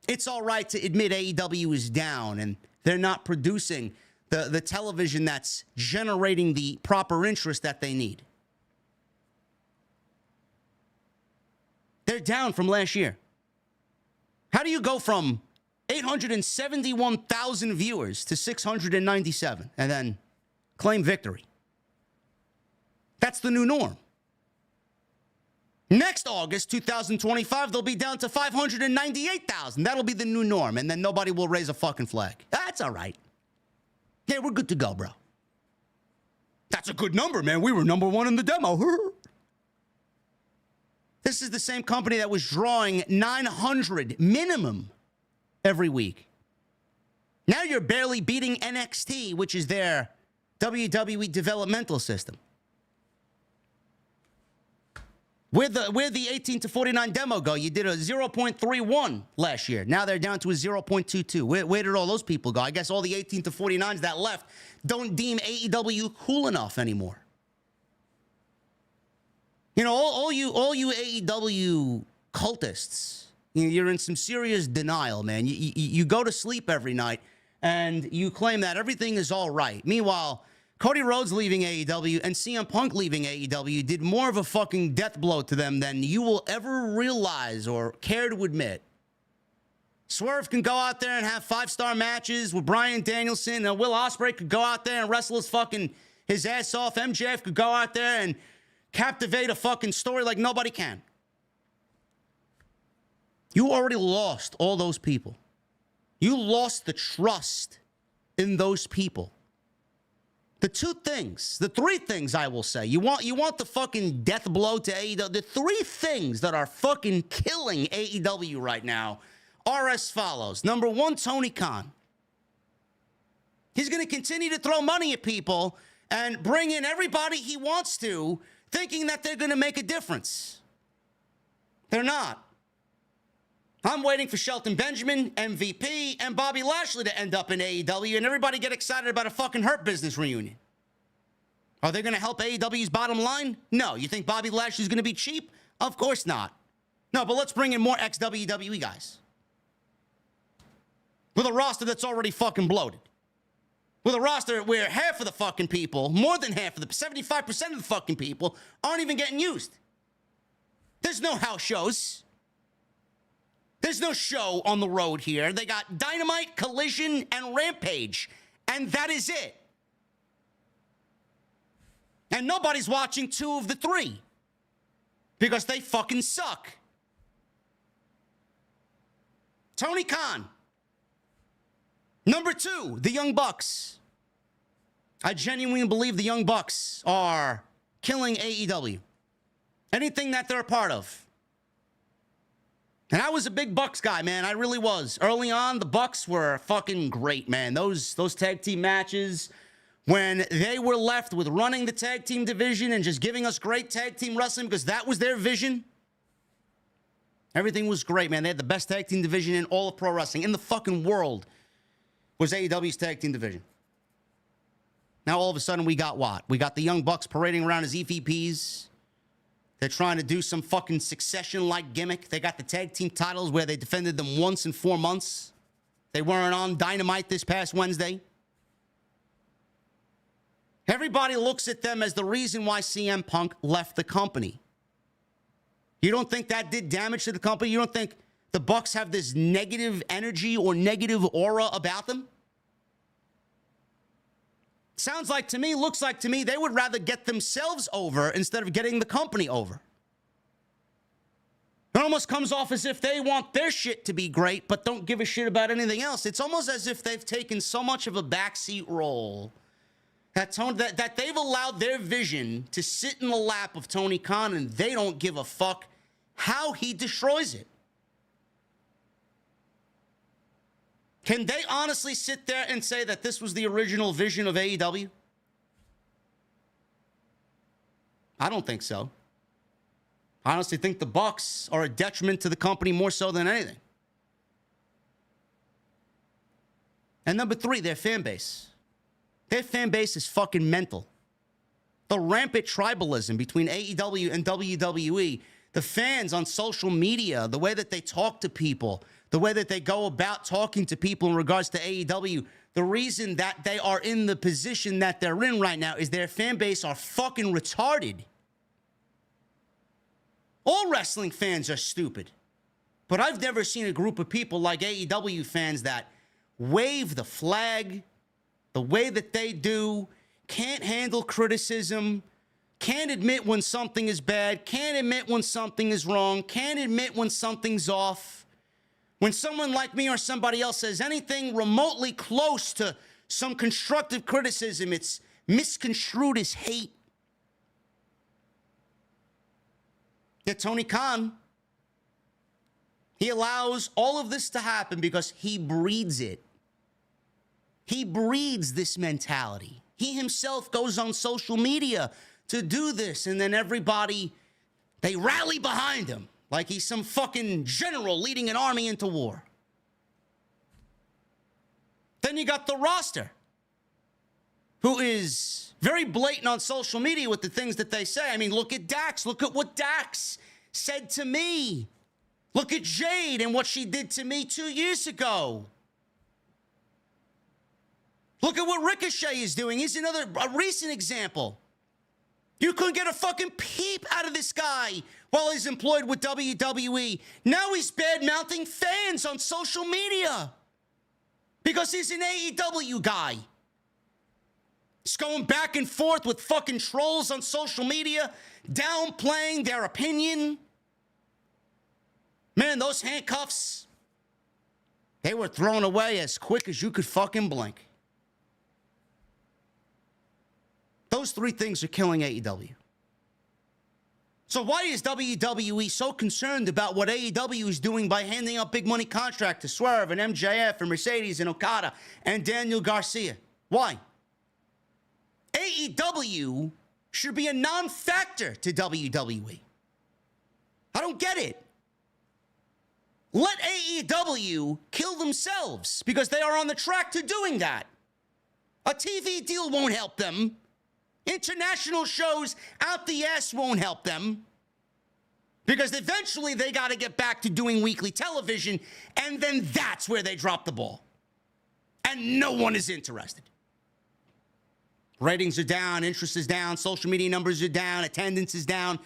It's all right to admit AEW is down and they're not producing the television that's generating the proper interest that they need. They're down from last year. How do you go from 871,000 viewers to 697 and then claim victory? That's the new norm. Next August, 2025, they'll be down to 598,000. That'll be the new norm, and then nobody will raise a fucking flag. That's all right. Yeah, we're good to go, bro. That's a good number, man. We were number one in the demo. This is the same company that was drawing 900 minimum every week. Now you're barely beating NXT, which is their WWE developmental system. Where'd the 18 to 49 demo go? You did a 0.31 last year. Now they're down to a 0.22. Where did all those people go? I guess all the 18 to 49s that left don't deem AEW cool enough anymore. You know, all you AEW cultists, you're in some serious denial, man. You go to sleep every night and you claim that everything is all right. Meanwhile, Cody Rhodes leaving AEW and CM Punk leaving AEW did more of a fucking death blow to them than you will ever realize or care to admit. Swerve can go out there and have 5-star matches with Bryan Danielson. And Will Ospreay could go out there and wrestle his ass off. MJF could go out there and captivate a fucking story like nobody can. You already lost all those people. You lost the trust in those people. The three things I will say. You want the fucking death blow to AEW. The three things that are fucking killing AEW right now are as follows. Number one, Tony Khan. He's going to continue to throw money at people and bring in everybody he wants to, thinking that they're going to make a difference. They're not. I'm waiting for Shelton Benjamin, MVP, and Bobby Lashley to end up in AEW, and everybody get excited about a fucking Hurt Business reunion. Are they going to help AEW's bottom line? No. You think Bobby Lashley's going to be cheap? Of course not. No, but let's bring in more ex-WWE guys. With a roster that's already fucking bloated. With a roster where half of the fucking people, more than half of the, 75% of the fucking people, aren't even getting used. There's no house shows. There's no show on the road here. They got Dynamite, Collision, and Rampage. And that is it. And nobody's watching 2 of the 3. Because they fucking suck. Tony Khan, Number 2, the Young Bucks. I genuinely believe the Young Bucks are killing AEW. Anything that they're a part of. And I was a big Bucks guy, man. I really was. Early on, the Bucks were fucking great, man. Those tag team matches, when they were left with running the tag team division and just giving us great tag team wrestling because that was their vision, everything was great, man. They had the best tag team division in all of pro wrestling. In the fucking world was AEW's tag team division. Now, all of a sudden, we got what? We got the Young Bucks parading around as EVPs. They're trying to do some fucking Succession-like gimmick. They got the tag team titles where they defended them once in 4 months. They weren't on Dynamite this past Wednesday. Everybody looks at them as the reason why CM Punk left the company. You don't think that did damage to the company? You don't think the Bucks have this negative energy or negative aura about them? Sounds like to me, looks like to me, they would rather get themselves over instead of getting the company over. It almost comes off as if they want their shit to be great, but don't give a shit about anything else. It's almost as if they've taken so much of a backseat role that they've allowed their vision to sit in the lap of Tony Khan, and they don't give a fuck how he destroys it. Can they honestly sit there and say that this was the original vision of AEW? I don't think so. I honestly think the Bucks are a detriment to the company more so than anything. And number 3, their fan base. Their fan base is fucking mental. The rampant tribalism between AEW and WWE, the fans on social media, the way that they talk to people, the way that they go about talking to people in regards to AEW, the reason that they are in the position that they're in right now is their fan base are fucking retarded. All wrestling fans are stupid. But I've never seen a group of people like AEW fans that wave the flag the way that they do, can't handle criticism, can't admit when something is bad, can't admit when something is wrong, can't admit when something's off. When someone like me or somebody else says anything remotely close to some constructive criticism, it's misconstrued as hate. Yet Tony Khan, he allows all of this to happen because he breeds it. He breeds this mentality. He himself goes on social media to do this, and then everybody, they rally behind him like he's some fucking general leading an army into war. Then you got the roster, who is very blatant on social media with the things that they say. I mean, look at Dax. Look at what Dax said to me. Look at Jade and what she did to me 2 years ago. Look at what Ricochet is doing. He's a recent example. You couldn't get a fucking peep out of this guy while he's employed with WWE. Now he's bad-mouthing fans on social media because he's an AEW guy. He's going back and forth with fucking trolls on social media, downplaying their opinion. Man, those handcuffs, they were thrown away as quick as you could fucking blink. Those 3 things are killing AEW. So why is WWE so concerned about what AEW is doing by handing out big money contract to Swerve and MJF and Mercedes and Okada and Daniel Garcia? Why? AEW should be a non-factor to WWE. I don't get it. Let AEW kill themselves because they are on the track to doing that. A TV deal won't help them. International shows out the ass won't help them because eventually they got to get back to doing weekly television, and then that's where they drop the ball. And no one is interested. Ratings are down, interest is down, social media numbers are down, attendance is down.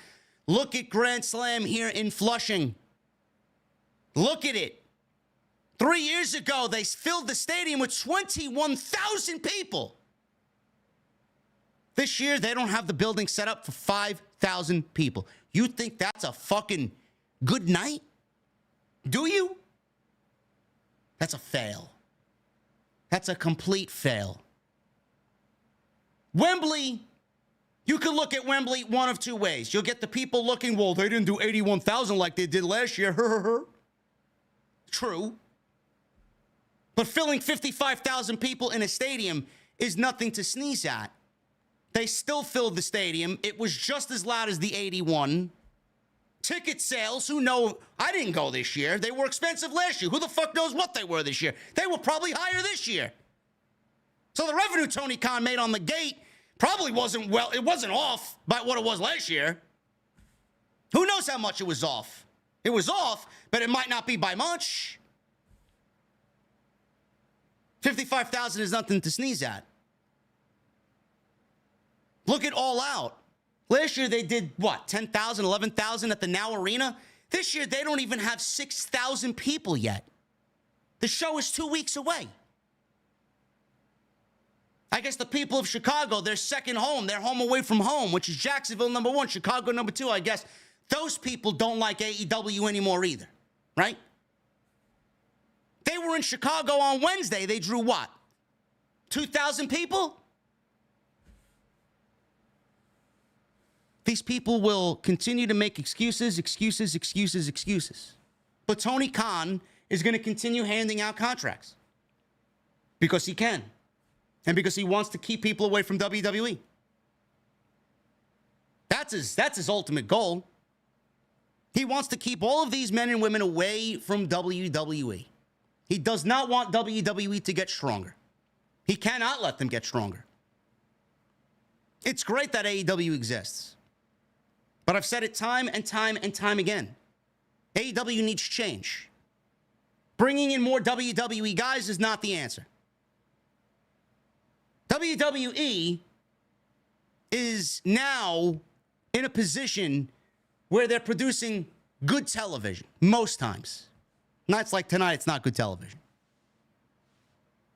Look at Grand Slam here in Flushing. Look at it. 3 years ago, they filled the stadium with 21,000 people. This year, they don't have the building set up for 5,000 people. You think that's a fucking good night? Do you? That's a fail. That's a complete fail. Wembley, you could look at Wembley one of two ways. You'll get the people looking, well, they didn't do 81,000 like they did last year. True. But filling 55,000 people in a stadium is nothing to sneeze at. They still filled the stadium. It was just as loud as the 81. Ticket sales, who know? I didn't go this year. They were expensive last year. Who the fuck knows what they were this year? They were probably higher this year. So the revenue Tony Khan made on the gate probably wasn't, well, it wasn't off by what it was last year. Who knows how much it was off? It was off, but it might not be by much. 55,000 is nothing to sneeze at. Look at All Out. Last year they did, what, 10,000, 11,000 at the Now Arena? This year they don't even have 6,000 people yet. The show is 2 weeks away. I guess the people of Chicago, their second home, their home away from home, which is Jacksonville, number 1, Chicago, number 2, I guess. Those people don't like AEW anymore either, right? They were in Chicago on Wednesday. They drew what? 2,000 people? These people will continue to make excuses. But Tony Khan is going to continue handing out contracts because he can and because he wants to keep people away from WWE. That's his ultimate goal. He wants to keep all of these men and women away from WWE. He does not want WWE to get stronger. He cannot let them get stronger. It's great that AEW exists. But I've said it time and time again. AEW needs change. Bringing in more WWE guys is not the answer. WWE is now in a position where they're producing good television most times. Nights like tonight, it's not good television.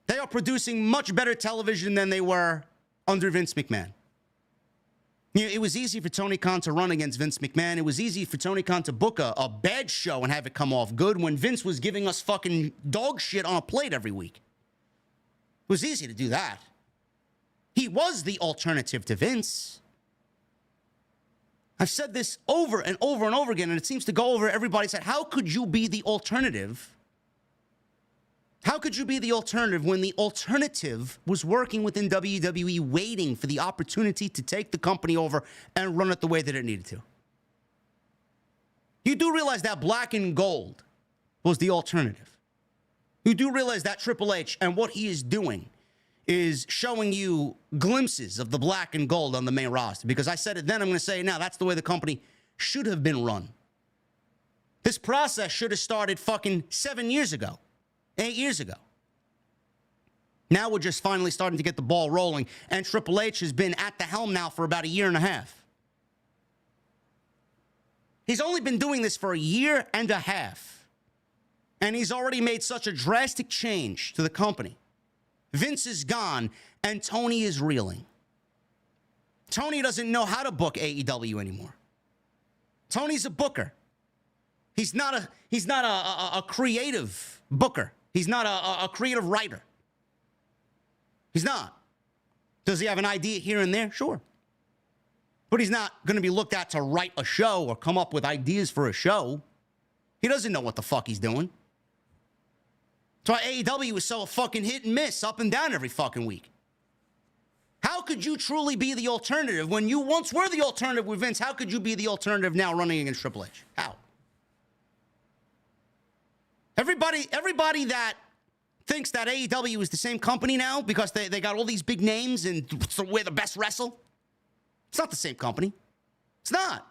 They are producing much better television than they were under Vince McMahon. You know, it was easy for Tony Khan to run against Vince McMahon. It was easy for Tony Khan to book a bad show and have it come off good when Vince was giving us fucking dog shit on a plate every week. It was easy to do that. He was the alternative to Vince. I've said this over and over and over again, and it seems to go over everybody's head. How could you be the alternative? How could you be the alternative when the alternative was working within WWE, waiting for the opportunity to take the company over and run it the way that it needed to? You do realize that black and gold was the alternative. You do realize that Triple H and what he is doing is showing you glimpses of the black and gold on the main roster. Because I said it then, I'm going to say it now. That's the way the company should have been run. This process should have started fucking 7 years ago. 8 years ago. Now we're just finally starting to get the ball rolling, and Triple H has been at the helm now for about a year and a half. He's only been doing this for a year and a half, and he's already made such a drastic change to the company. Vince is gone, and Tony is reeling. Tony doesn't know how to book AEW anymore. Tony's a booker. He's not a creative booker. He's not a creative writer. He's not. Does he have an idea here and there? Sure. But he's not going to be looked at to write a show or come up with ideas for a show. He doesn't know what the fuck he's doing. That's why AEW is so fucking hit and miss, up and down every fucking week. How could you truly be the alternative when you once were the alternative with Vince? How could you be the alternative now running against Triple H? How? Everybody that thinks that AEW is the same company now because they got all these big names and we're the best wrestle. It's not the same company. It's not.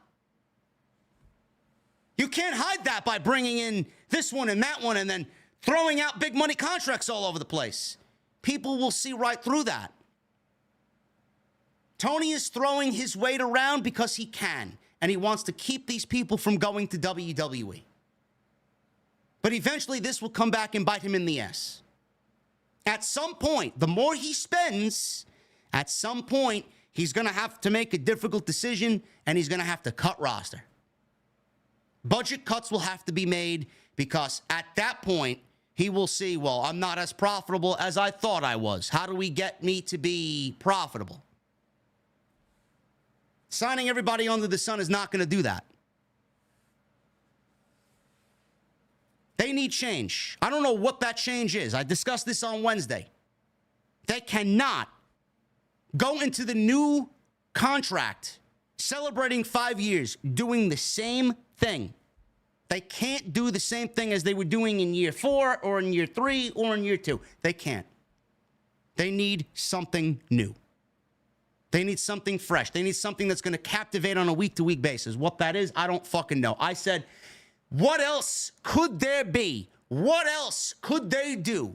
You can't hide that by bringing in this one and that one and then throwing out big money contracts all over the place. People will see right through that. Tony is throwing his weight around because he can, and he wants to keep these people from going to WWE. But eventually this will come back and bite him in the ass. At some point, the more he spends, at some point, he's going to have to make a difficult decision, and he's going to have to cut roster. Budget cuts will have to be made because at that point, he will see, well, I'm not as profitable as I thought I was. How do we get me to be profitable? Signing everybody under the sun is not going to do that. They need change. I don't know what that change is. I discussed this on Wednesday. They cannot go into the new contract celebrating 5 years doing the same thing. They can't do the same thing as they were doing in year 4 or in year 3 or in year 2. They can't. They need something new. They need something fresh. They need something that's going to captivate on a week-to-week basis. What that is, I don't fucking know. I said, what else could there be? What else could they do?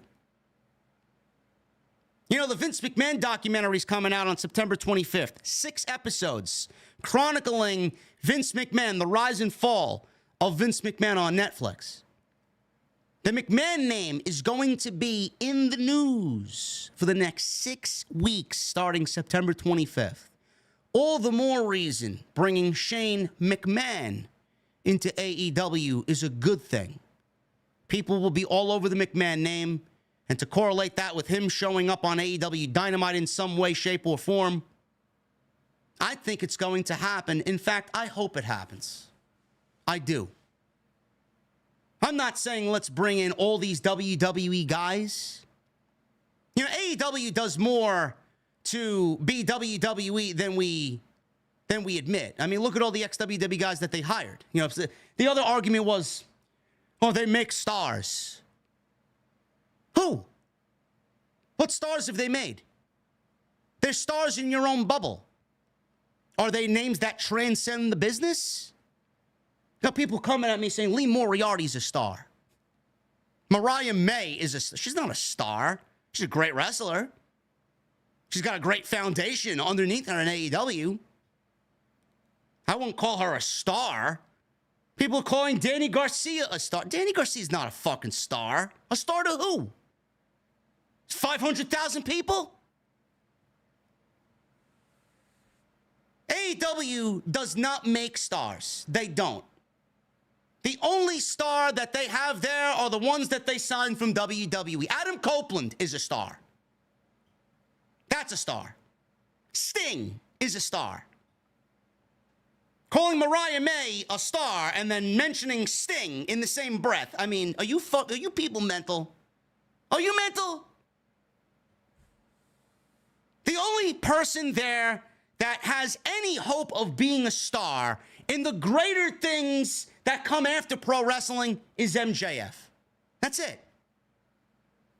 You know, the Vince McMahon documentary is coming out on September 25th. 6 episodes chronicling Vince McMahon, the rise and fall of Vince McMahon on Netflix. The McMahon name is going to be in the news for the next 6 weeks starting September 25th. All the more reason bringing Shane McMahon into AEW is a good thing. People will be all over the McMahon name, and to correlate that with him showing up on AEW Dynamite in some way, shape, or form, I think it's going to happen. In fact, I hope it happens. I do. I'm not saying let's bring in all these WWE guys. You know, AEW does more to be WWE than we admit. I mean, look at all the ex-WWE guys that they hired. You know, the other argument was, oh, they make stars. Who? What stars have they made? They're stars in your own bubble. Are they names that transcend the business? You know, people coming at me saying Lee Moriarty's a star. Mariah May is a star. She's not a star. She's a great wrestler. She's got a great foundation underneath her in AEW. I won't call her a star. People are calling Danny Garcia a star. Danny Garcia's not a fucking star. A star to who? 500,000 people? AEW does not make stars. They don't. The only star that they have there are the ones that they signed from WWE. Adam Copeland is a star. That's a star. Sting is a star. Calling Mariah May a star and then mentioning Sting in the same breath. I mean, are you people mental? Are you mental? The only person there that has any hope of being a star in the greater things that come after pro wrestling is MJF. That's it.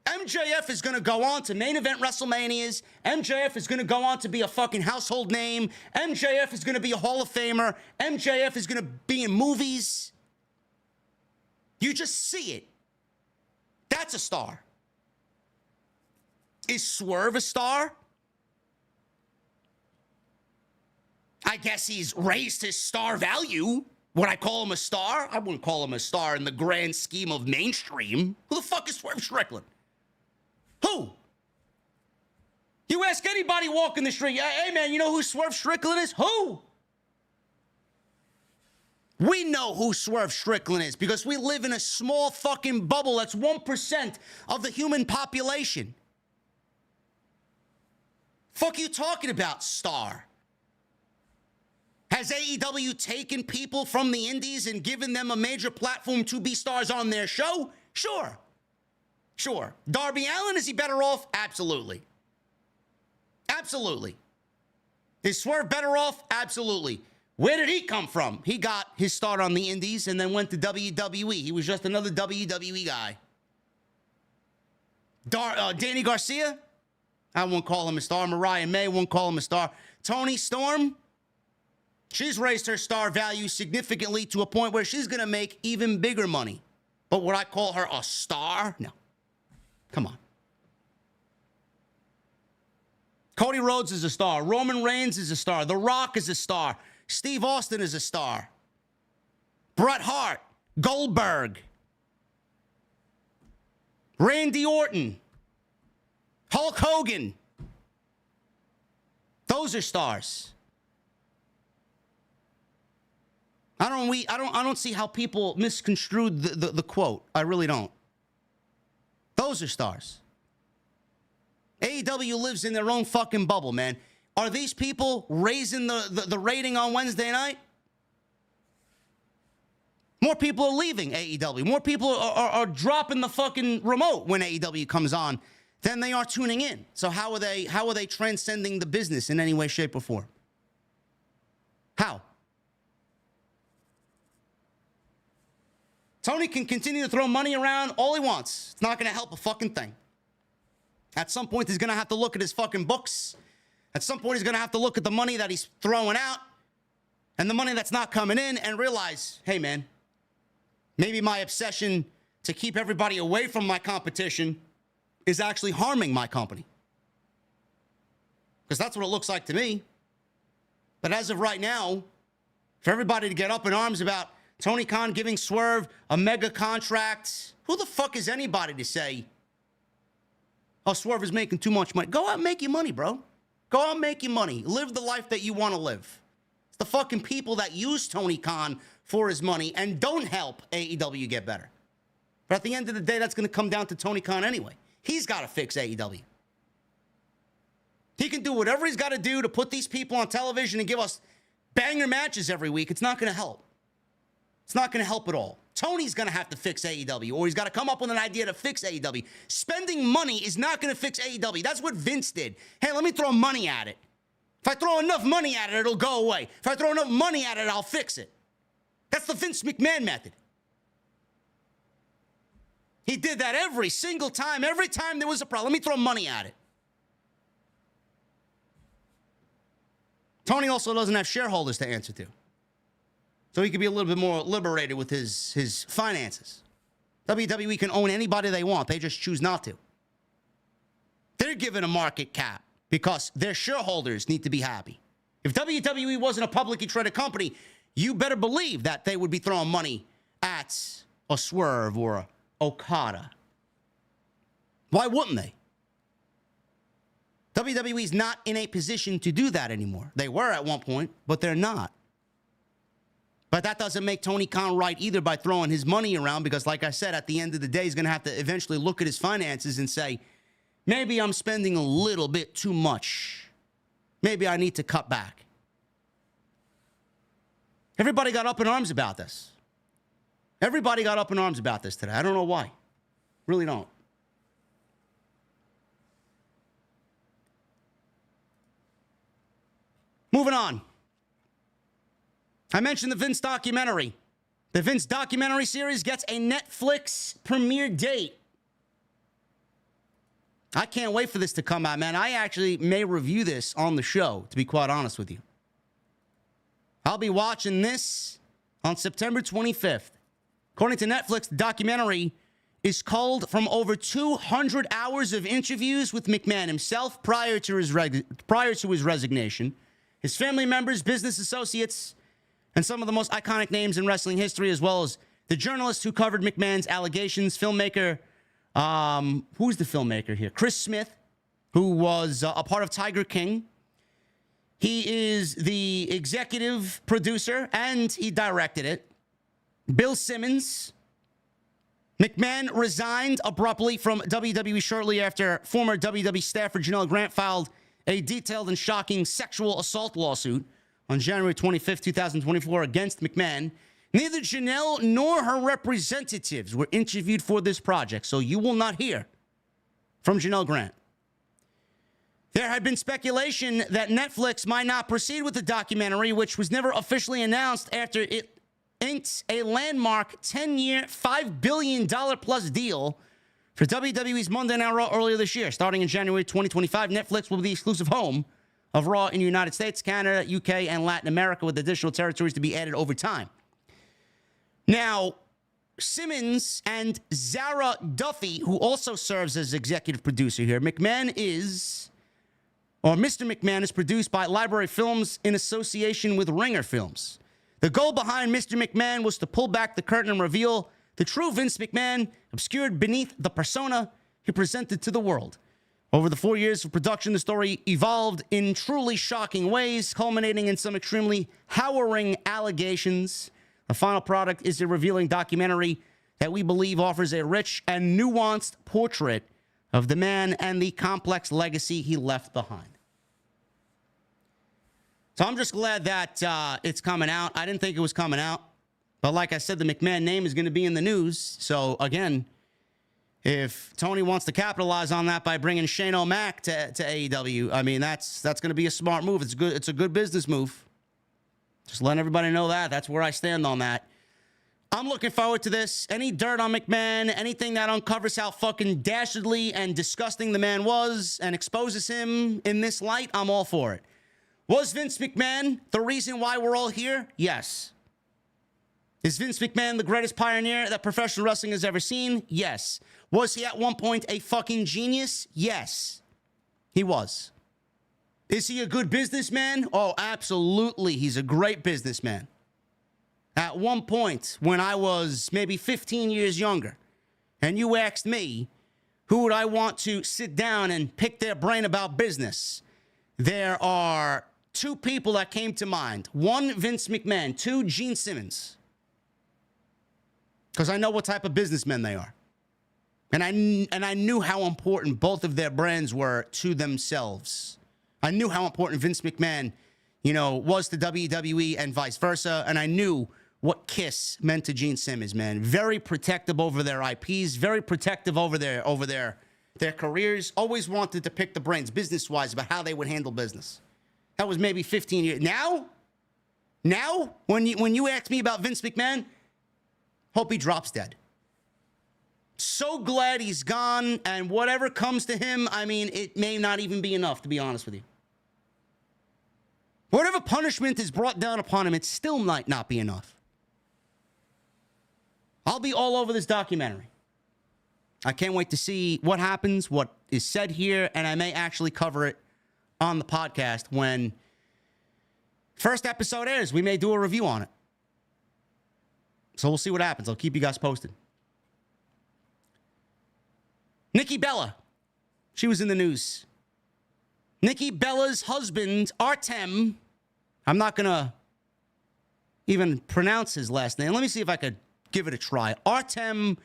MJF is going to go on to main event WrestleManias. MJF is going to go on to be a fucking household name. MJF is going to be a Hall of Famer. MJF is going to be in movies. You just see it. That's a star. Is Swerve a star? I guess he's raised his star value. Would I call him a star? I wouldn't call him a star in the grand scheme of mainstream. Who the fuck is Swerve Strickland? Who? You ask anybody walking the street, hey man, you know who Swerve Strickland is? Who? We know who Swerve Strickland is because we live in a small fucking bubble that's 1% of the human population. Fuck you talking about, star? Has AEW taken people from the indies and given them a major platform to be stars on their show? Sure. Sure. Darby Allin, is he better off? Absolutely. Absolutely. Is Swerve better off? Absolutely. Where did he come from? He got his start on the indies and then went to WWE. He was just another WWE guy. Danny Garcia? I won't call him a star. Mariah May won't call him a star. Toni Storm? She's raised her star value significantly to a point where she's going to make even bigger money. But would I call her a star? No. Come on. Cody Rhodes is a star. Roman Reigns is a star. The Rock is a star. Steve Austin is a star. Bret Hart. Goldberg. Randy Orton. Hulk Hogan. Those are stars. I don't see how people misconstrued the quote. I really don't. those are stars. AEW lives in their own fucking bubble, man. Are these people raising the rating on Wednesday night? More people are leaving AEW. More people are dropping the fucking remote when AEW comes on than they are tuning in. So how are they transcending the business in any way, shape, or form? How? Tony can continue to throw money around all he wants. It's not going to help a fucking thing. At some point, he's going to have to look at his fucking books. At some point, he's going to have to look at the money that he's throwing out and the money that's not coming in and realize, hey, man, maybe my obsession to keep everybody away from my competition is actually harming my company. Because that's what it looks like to me. But as of right now, for everybody to get up in arms about Tony Khan giving Swerve a mega contract, who the fuck is anybody to say, oh, Swerve is making too much money? Go out and make your money, bro. Go out and make your money. Live the life that you want to live. It's the fucking people that use Tony Khan for his money and don't help AEW get better. But at the end of the day, that's going to come down to Tony Khan anyway. He's got to fix AEW. He can do whatever he's got to do to put these people on television and give us banger matches every week. It's not going to help. It's not going to help at all. Tony's going to have to fix AEW, or he's got to come up with an idea to fix AEW. Spending money is not going to fix AEW. That's what Vince did. Hey, let me throw money at it. If I throw enough money at it, it'll go away. If I throw enough money at it, I'll fix it. That's the Vince McMahon method. He did that every single time. Every time there was a problem, let me throw money at it. Tony also doesn't have shareholders to answer to. So he could be a little bit more liberated with his finances. WWE can own anybody they want. They just choose not to. They're given a market cap because their shareholders need to be happy. If WWE wasn't a publicly traded company, you better believe that they would be throwing money at a Swerve or a Okada. Why wouldn't they? WWE's not in a position to do that anymore. They were at one point, but they're not. But that doesn't make Tony Khan right either by throwing his money around because, like I said, at the end of the day, he's going to have to eventually look at his finances and say, maybe I'm spending a little bit too much. Maybe I need to cut back. Everybody got up in arms about this. Everybody got up in arms about this today. I don't know why. Really don't. Moving on. I mentioned the Vince documentary. The Vince documentary series gets a Netflix premiere date. I can't wait for this to come out, man. I actually may review this on the show, to be quite honest with you. I'll be watching this on September 25th. According to Netflix, the documentary is culled from over 200 hours of interviews with McMahon himself prior to his resignation, his family members, business associates, and some of the most iconic names in wrestling history, as well as the journalist who covered McMahon's allegations, filmmaker, who's the filmmaker here? Chris Smith, who was a part of Tiger King. He is the executive producer, and he directed it. Bill Simmons. McMahon resigned abruptly from WWE shortly after former WWE staffer Janelle Grant filed a detailed and shocking sexual assault lawsuit on January 25th, 2024 against McMahon. Neither Janelle nor her representatives were interviewed for this project, so you will not hear from Janelle Grant. There had been speculation that Netflix might not proceed with the documentary, which was never officially announced after it inked a landmark 10-year, $5 billion plus deal for WWE's Monday Night Raw earlier this year. Starting in January 2025, Netflix will be the exclusive home of Raw in the United States, Canada, UK, and Latin America, with additional territories to be added over time. Now, Simmons and Zara Duffy, who also serves as executive producer here, Mr. McMahon is produced by Library Films in association with Ringer Films. The goal behind Mr. McMahon was to pull back the curtain and reveal the true Vince McMahon, obscured beneath the persona he presented to the world. Over the 4 years of production, the story evolved in truly shocking ways, culminating in some extremely harrowing allegations. The final product is a revealing documentary that we believe offers a rich and nuanced portrait of the man and the complex legacy he left behind. So I'm just glad that it's coming out. I didn't think it was coming out. But like I said, the McMahon name is going to be in the news. So, again, if Tony wants to capitalize on that by bringing Shane O'Mac to AEW, I mean, that's going to be a smart move. It's good. It's a good business move. Just letting everybody know that. That's where I stand on that. I'm looking forward to this. Any dirt on McMahon, anything that uncovers how fucking dastardly and disgusting the man was and exposes him in this light, I'm all for it. Was Vince McMahon the reason why we're all here? Yes. Is Vince McMahon the greatest pioneer that professional wrestling has ever seen? Yes. Was he at one point a fucking genius? Yes. He was. Is he a good businessman? Oh, absolutely. He's a great businessman. At one point, when I was maybe 15 years younger, and you asked me, who would I want to sit down and pick their brain about business? There are two people that came to mind. One, Vince McMahon. Two, Gene Simmons. Because I know what type of businessmen they are. And I knew how important both of their brands were to themselves. I knew how important Vince McMahon, was to WWE and vice versa. And I knew what KISS meant to Gene Simmons, man. Very protective over their IPs, very protective over their careers. Always wanted to pick the brains business-wise about how they would handle business. That was maybe 15 years. Now, when you ask me about Vince McMahon, hope he drops dead. So glad he's gone, and whatever comes to him, I mean, it may not even be enough, to be honest with you. Whatever punishment is brought down upon him, it still might not be enough. I'll be all over this documentary. I can't wait to see what happens, what is said here, and I may actually cover it on the podcast when first episode airs. We may do a review on it. So we'll see what happens. I'll keep you guys posted. Nikki Bella. She was in the news. Nikki Bella's husband, Artem. I'm not going to even pronounce his last name. Let me see if I could give it a try. Artem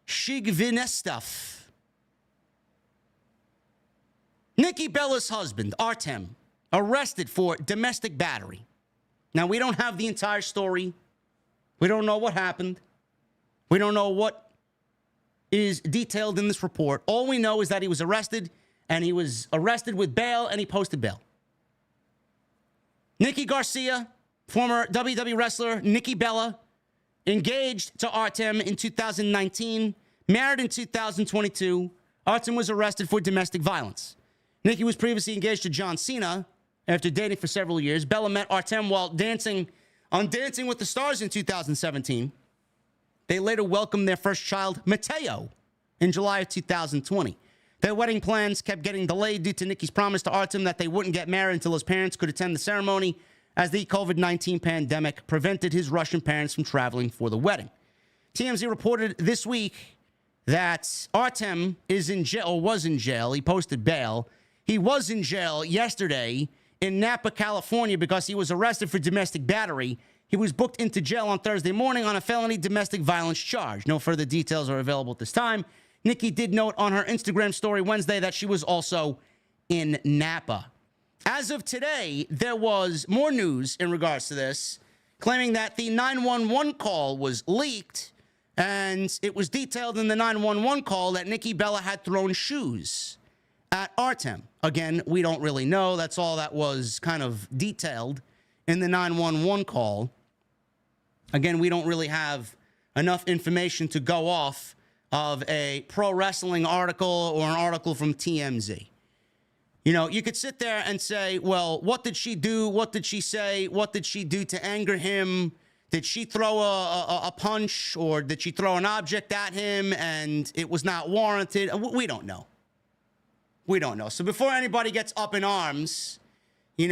Shigvinestov. Nikki Bella's husband, Artem, arrested for domestic battery. Now, we don't have the entire story. We don't know what happened. We don't know what is detailed in this report. All we know is that he was arrested, and he was arrested with bail, and he posted bail. Nikki Garcia, former WWE wrestler Nikki Bella, engaged to Artem in 2019, married in 2022. Artem was arrested for domestic violence. Nikki was previously engaged to John Cena after dating for several years. Bella met Artem while dancing on Dancing with the Stars in 2017. They later welcomed their first child, Mateo, in July of 2020. Their wedding plans kept getting delayed due to Nikki's promise to Artem that they wouldn't get married until his parents could attend the ceremony, as the COVID-19 pandemic prevented his Russian parents from traveling for the wedding. TMZ reported this week that Artem is in jail, or was in jail. He posted bail. He was in jail yesterday in Napa, California, because he was arrested for domestic battery. He was booked into jail on Thursday morning on a felony domestic violence charge. No further details are available at this time. Nikki did note on her Instagram story Wednesday that she was also in Napa. As of today, there was more news in regards to this, claiming that the 911 call was leaked, and it was detailed in the 911 call that Nikki Bella had thrown shoes at Artem. Again, we don't really know. That's all that was kind of detailed in the 911 call. Again, we don't really have enough information to go off of a pro wrestling article or an article from TMZ. You could sit there and say, well, what did she do? What did she say? What did she do to anger him? Did she throw a punch, or did she throw an object at him and it was not warranted? We don't know. We don't know. So before anybody gets up in arms, you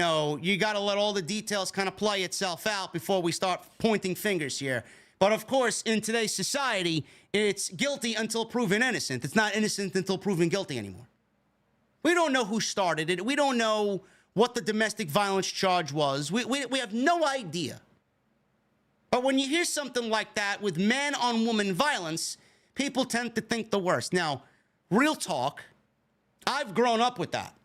got to let all the details kind of play itself out before we start pointing fingers here. But of course, in today's society, it's guilty until proven innocent. It's not innocent until proven guilty anymore. We don't know who started it. We don't know what the domestic violence charge was. We have no idea. But when you hear something like that with man-on-woman violence, people tend to think the worst. Now, real talk, I've grown up with that.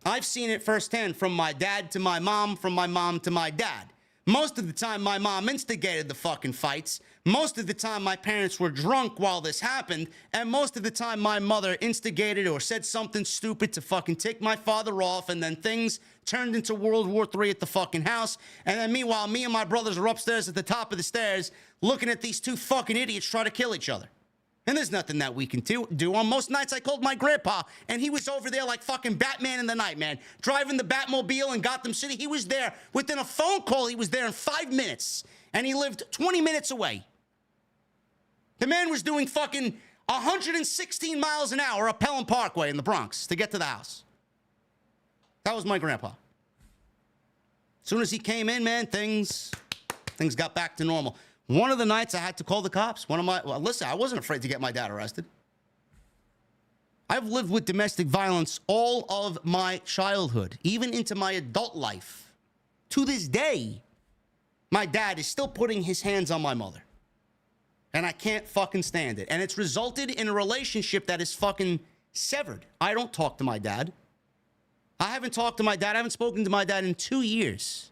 I've seen it firsthand from my dad to my mom, from my mom to my dad. Most of the time, my mom instigated the fucking fights. Most of the time, my parents were drunk while this happened. And most of the time, my mother instigated or said something stupid to fucking tick my father off. And then things turned into World War III at the fucking house. And then meanwhile, me and my brothers are upstairs at the top of the stairs looking at these two fucking idiots try to kill each other. And there's nothing that we can do. On most nights, I called my grandpa, and he was over there like fucking Batman in the night, man. Driving the Batmobile in Gotham City. He was there. Within a phone call, he was there in 5 minutes. And he lived 20 minutes away. The man was doing fucking 116 miles an hour up Pelham Parkway in the Bronx to get to the house. That was my grandpa. As soon as he came in, man, things got back to normal. One of the nights I had to call the cops. Listen, I wasn't afraid to get my dad arrested. I've lived with domestic violence all of my childhood, even into my adult life. To this day, my dad is still putting his hands on my mother. And I can't fucking stand it. And it's resulted in a relationship that is fucking severed. I don't talk to my dad. I haven't talked to my dad. I haven't spoken to my dad in 2 years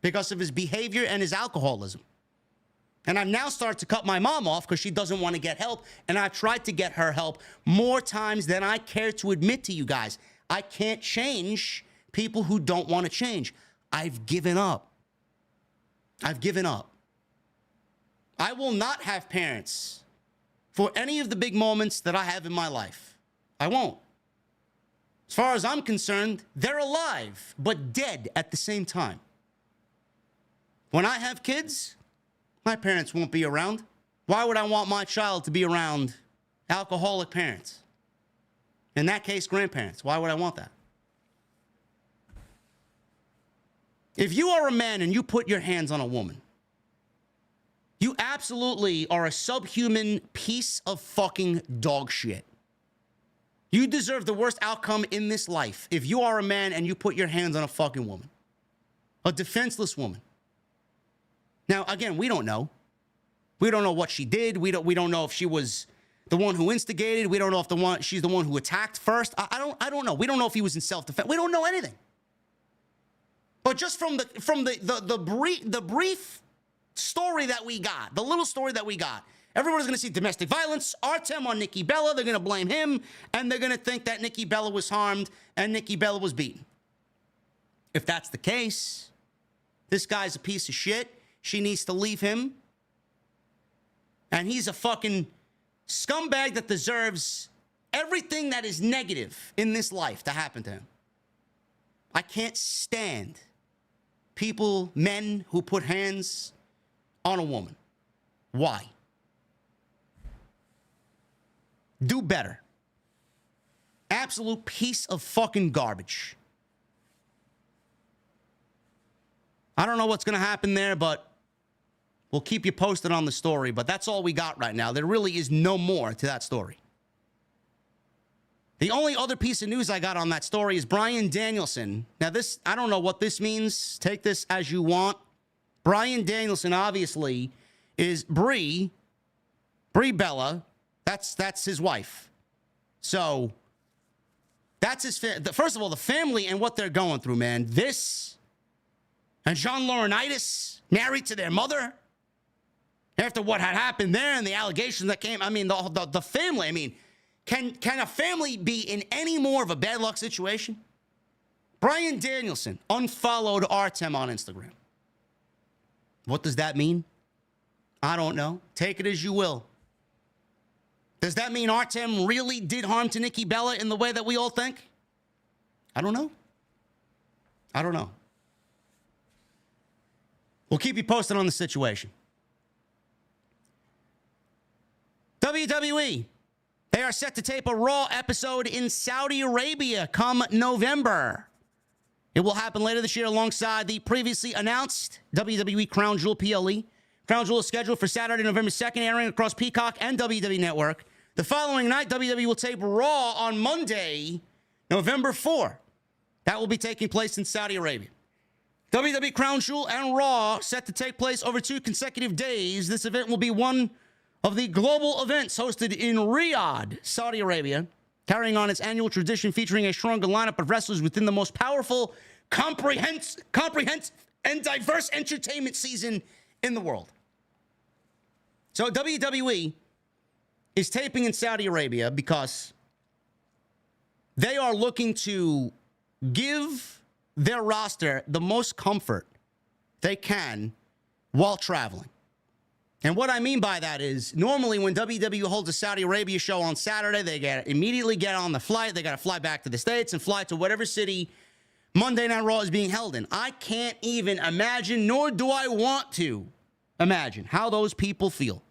because of his behavior and his alcoholism. And I've now started to cut my mom off because she doesn't want to get help. And I've tried to get her help more times than I care to admit to you guys. I can't change people who don't want to change. I've given up. I've given up. I will not have parents for any of the big moments that I have in my life. I won't. As far as I'm concerned, they're alive, but dead at the same time. When I have kids, my parents won't be around. Why would I want my child to be around alcoholic parents? In that case, grandparents. Why would I want that? If you are a man and you put your hands on a woman, you absolutely are a subhuman piece of fucking dog shit. You deserve the worst outcome in this life if you are a man and you put your hands on a fucking woman. A defenseless woman. Now, again, we don't know. We don't know what she did. We don't know if she was the one who instigated. We don't know if she's the one who attacked first. I don't know. We don't know if he was in self-defense. We don't know anything. But just from the brief story that we got, the little story that we got, everybody's going to see domestic violence, Artem on Nikki Bella. They're going to blame him, and they're going to think that Nikki Bella was harmed and Nikki Bella was beaten. If that's the case, this guy's a piece of shit. She needs to leave him. And he's a fucking scumbag that deserves everything that is negative in this life to happen to him. I can't stand people, men who put hands on a woman. Why? Do better. Absolute piece of fucking garbage. I don't know what's going to happen there, but we'll keep you posted on the story. But that's all we got right now. There really is no more to that story. The only other piece of news I got on that story is Bryan Danielson. Now, this, I don't know what this means. Take this as you want. Bryan Danielson, obviously, is Brie Bella. That's his wife. So, that's his first of all, the family and what they're going through, man. This and John Laurinaitis married to their mother after what had happened there and the allegations that came. I mean, the family. I mean, can a family be in any more of a bad luck situation? Bryan Danielson unfollowed Artem on Instagram. What does that mean? I don't know. Take it as you will. Does that mean Artem really did harm to Nikki Bella in the way that we all think? I don't know. I don't know. We'll keep you posted on the situation. WWE. They are set to tape a Raw episode in Saudi Arabia come November. It will happen later this year alongside the previously announced WWE Crown Jewel PLE. Crown Jewel is scheduled for Saturday, November 2nd, airing across Peacock and WWE Network. The following night, WWE will tape Raw on Monday, November 4th. That will be taking place in Saudi Arabia. WWE Crown Jewel and Raw set to take place over 2 consecutive days. This event will be one of the global events hosted in Riyadh, Saudi Arabia, carrying on its annual tradition featuring a stronger lineup of wrestlers within the most powerful, comprehensive, and diverse entertainment season in the world. So WWE is taping in Saudi Arabia because they are looking to give their roster the most comfort they can while traveling. And what I mean by that is normally when WWE holds a Saudi Arabia show on Saturday, they immediately get on the flight. They got to fly back to the States and fly to whatever city Monday Night Raw is being held in. I can't even imagine, nor do I want to imagine how those people feel.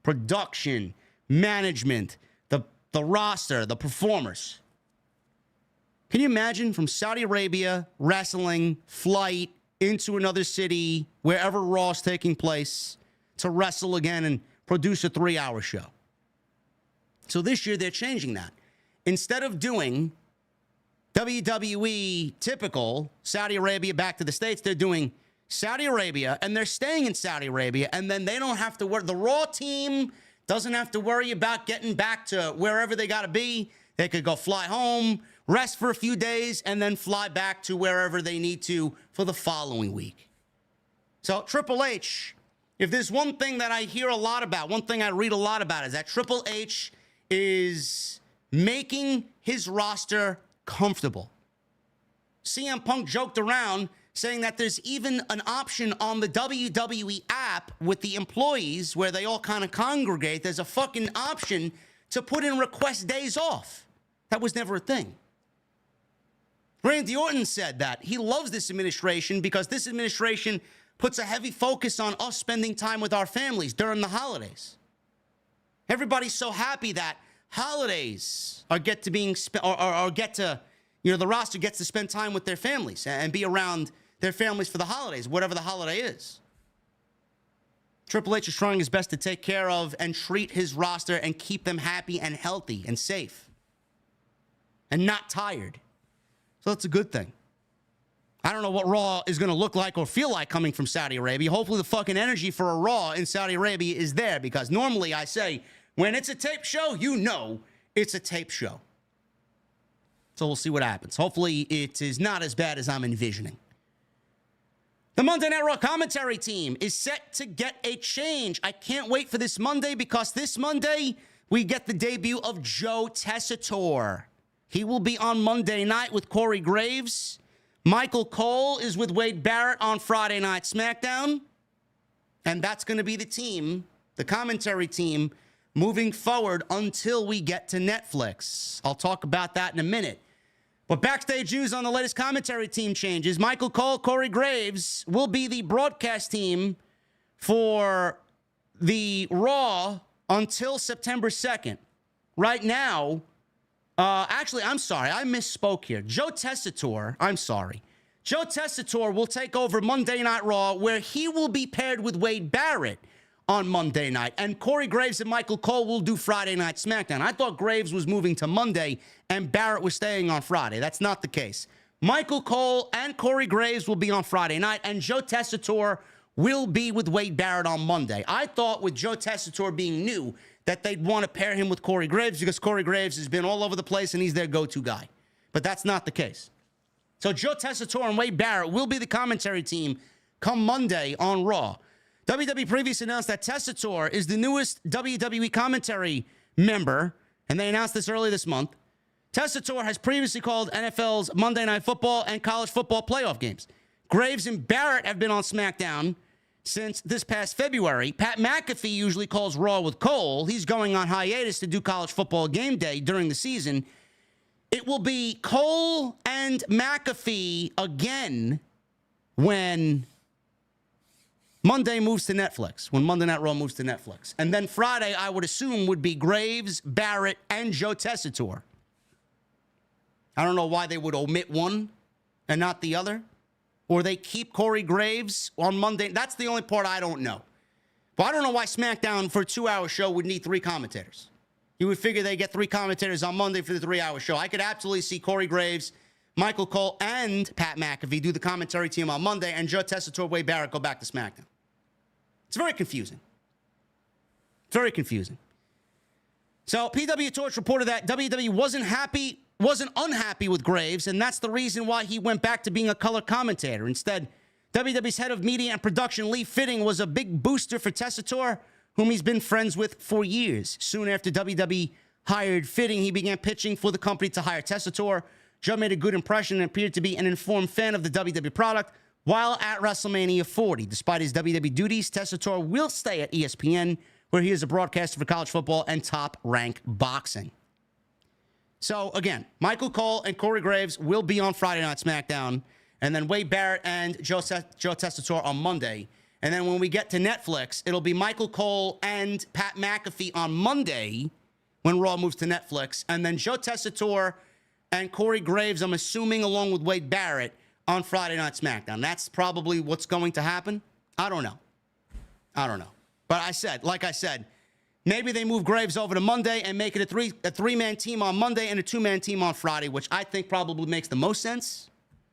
Production, management, the roster, the performers. Can you imagine from Saudi Arabia, wrestling, flight into another city, wherever Raw's taking place, to wrestle again and produce a 3-hour show? So this year they're changing that. Instead of doing WWE typical Saudi Arabia back to the States, they're doing Saudi Arabia, and they're staying in Saudi Arabia, and then they don't have to worry. The Raw team doesn't have to worry about getting back to wherever they got to be. They could go fly home, rest for a few days, and then fly back to wherever they need to for the following week. So Triple H, if there's one thing that I hear a lot about, one thing I read a lot about, is that Triple H is making his roster comfortable. CM Punk joked around saying that there's even an option on the WWE app with the employees where they all kind of congregate. There's a fucking option to put in request days off. That was never a thing. Randy Orton said that he loves this administration because this administration puts a heavy focus on us spending time with our families during the holidays. Everybody's so happy that holidays the roster gets to spend time with their families and be around their families for the holidays, whatever the holiday is. Triple H is trying his best to take care of and treat his roster and keep them happy and healthy and safe and not tired. So that's a good thing. I don't know what Raw is going to look like or feel like coming from Saudi Arabia. Hopefully the fucking energy for a Raw in Saudi Arabia is there, because normally I say when it's a tape show, you know it's a tape show. So we'll see what happens. Hopefully it is not as bad as I'm envisioning. The Monday Night Raw commentary team is set to get a change. I can't wait for this Monday, because this Monday we get the debut of Joe Tessitore. He will be on Monday night with Corey Graves. Michael Cole is with Wade Barrett on Friday Night SmackDown. And that's going to be the team, the commentary team, moving forward until we get to Netflix. I'll talk about that in a minute. But backstage news on the latest commentary team changes. Michael Cole, Corey Graves will be the broadcast team for the Raw until September 2nd. Right now, actually, I'm sorry. I misspoke here. Joe Tessitore will take over Monday Night Raw, where he will be paired with Wade Barrett on Monday night. And Corey Graves and Michael Cole will do Friday Night SmackDown. I thought Graves was moving to Monday and Barrett was staying on Friday. That's not the case. Michael Cole and Corey Graves will be on Friday night, and Joe Tessitore will be with Wade Barrett on Monday. I thought with Joe Tessitore being new that they'd want to pair him with Corey Graves, because Corey Graves has been all over the place and he's their go-to guy. But that's not the case. So Joe Tessitore and Wade Barrett will be the commentary team come Monday on Raw. WWE previously announced that Tessitore is the newest WWE commentary member, and they announced this early this month. Tessitore has previously called NFL's Monday Night Football and college football playoff games. Graves and Barrett have been on SmackDown since this past February. Pat McAfee usually calls Raw with Cole. He's going on hiatus to do college football game day during the season. It will be Cole and McAfee again when Monday moves to Netflix, when Monday Night Raw moves to Netflix. And then Friday, I would assume, would be Graves, Barrett, and Joe Tessitore. I don't know why they would omit one and not the other. Or they keep Corey Graves on Monday. That's the only part I don't know. But I don't know why SmackDown for a 2-hour show would need 3 commentators. You would figure they get 3 commentators on Monday for the 3-hour show. I could absolutely see Corey Graves, Michael Cole and Pat McAfee do the commentary team on Monday, and Joe Tessitore, Wade Barrett go back to SmackDown. It's very confusing. Very confusing. So PW Torch reported that WWE wasn't unhappy with Graves, and that's the reason why he went back to being a color commentator. Instead, WWE's head of media and production, Lee Fitting, was a big booster for Tessitore, whom he's been friends with for years. Soon after WWE hired Fitting, he began pitching for the company to hire Tessitore. Joe made a good impression and appeared to be an informed fan of the WWE product while at WrestleMania 40. Despite his WWE duties, Tessitore will stay at ESPN, where he is a broadcaster for college football and Top Rank Boxing. So, again, Michael Cole and Corey Graves will be on Friday Night SmackDown, and then Wade Barrett and Joe Tessitore on Monday. And then when we get to Netflix, it'll be Michael Cole and Pat McAfee on Monday when Raw moves to Netflix, and then Joe Tessitore and Corey Graves, I'm assuming, along with Wade Barrett, on Friday Night SmackDown. That's probably what's going to happen. I don't know. But like I said, maybe they move Graves over to Monday and make it a three-man team on Monday and a two-man team on Friday, which I think probably makes the most sense.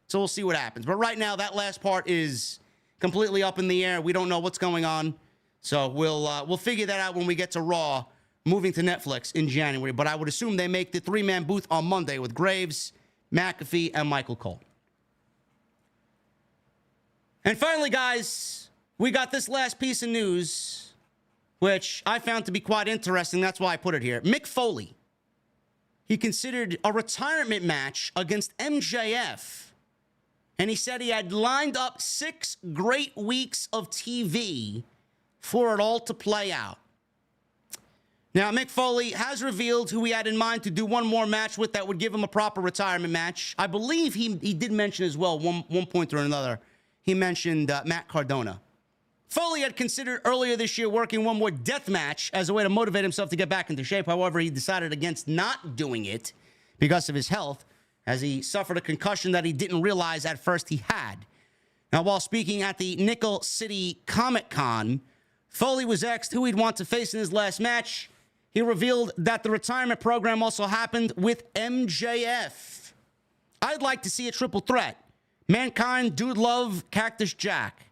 So we'll see what happens. But right now, that last part is completely up in the air. We don't know what's going on. So we'll figure that out when we get to Raw, moving to Netflix in January. But I would assume they make the three-man booth on Monday with Graves, McAfee, and Michael Cole. And finally, guys, we got this last piece of news, which I found to be quite interesting. That's why I put it here. Mick Foley. He considered a retirement match against MJF. And he said he had lined up 6 great weeks of TV for it all to play out. Now, Mick Foley has revealed who he had in mind to do one more match with that would give him a proper retirement match. I believe he did mention as well, one point or another, he mentioned Matt Cardona. Foley had considered earlier this year working one more death match as a way to motivate himself to get back into shape. However, he decided against not doing it because of his health, as he suffered a concussion that he didn't realize at first he had. Now, while speaking at the Nickel City Comic-Con, Foley was asked who he'd want to face in his last match. He revealed that the retirement program also happened with MJF. I'd like to see a triple threat. Mankind, Dude Love, Cactus Jack.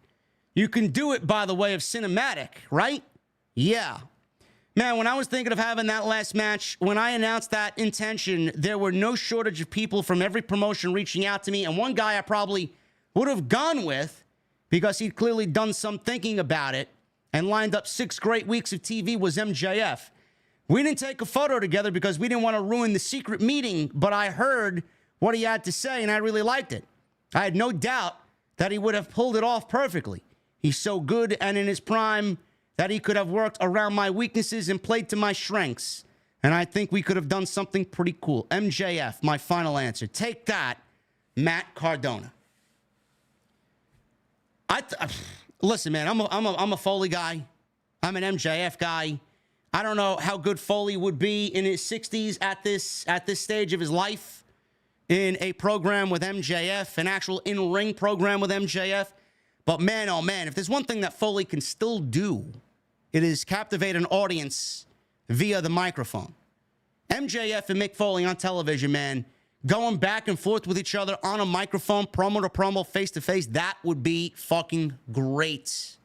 You can do it by the way of cinematic, right? Yeah. Man, when I was thinking of having that last match, when I announced that intention, there were no shortage of people from every promotion reaching out to me. And one guy I probably would have gone with, because he'd clearly done some thinking about it and lined up 6 great weeks of TV, was MJF. We didn't take a photo together because we didn't want to ruin the secret meeting, but I heard what he had to say and I really liked it. I had no doubt that he would have pulled it off perfectly. He's so good and in his prime that he could have worked around my weaknesses and played to my strengths. And I think we could have done something pretty cool. MJF, my final answer. Take that, Matt Cardona. Listen, man, I'm a Foley guy. I'm an MJF guy. I don't know how good Foley would be in his 60s at this stage of his life in a program with MJF, an actual in-ring program with MJF. But man, oh man, if there's one thing that Foley can still do, it is captivate an audience via the microphone. MJF and Mick Foley on television, man, going back and forth with each other on a microphone, promo to promo, face to face, that would be fucking great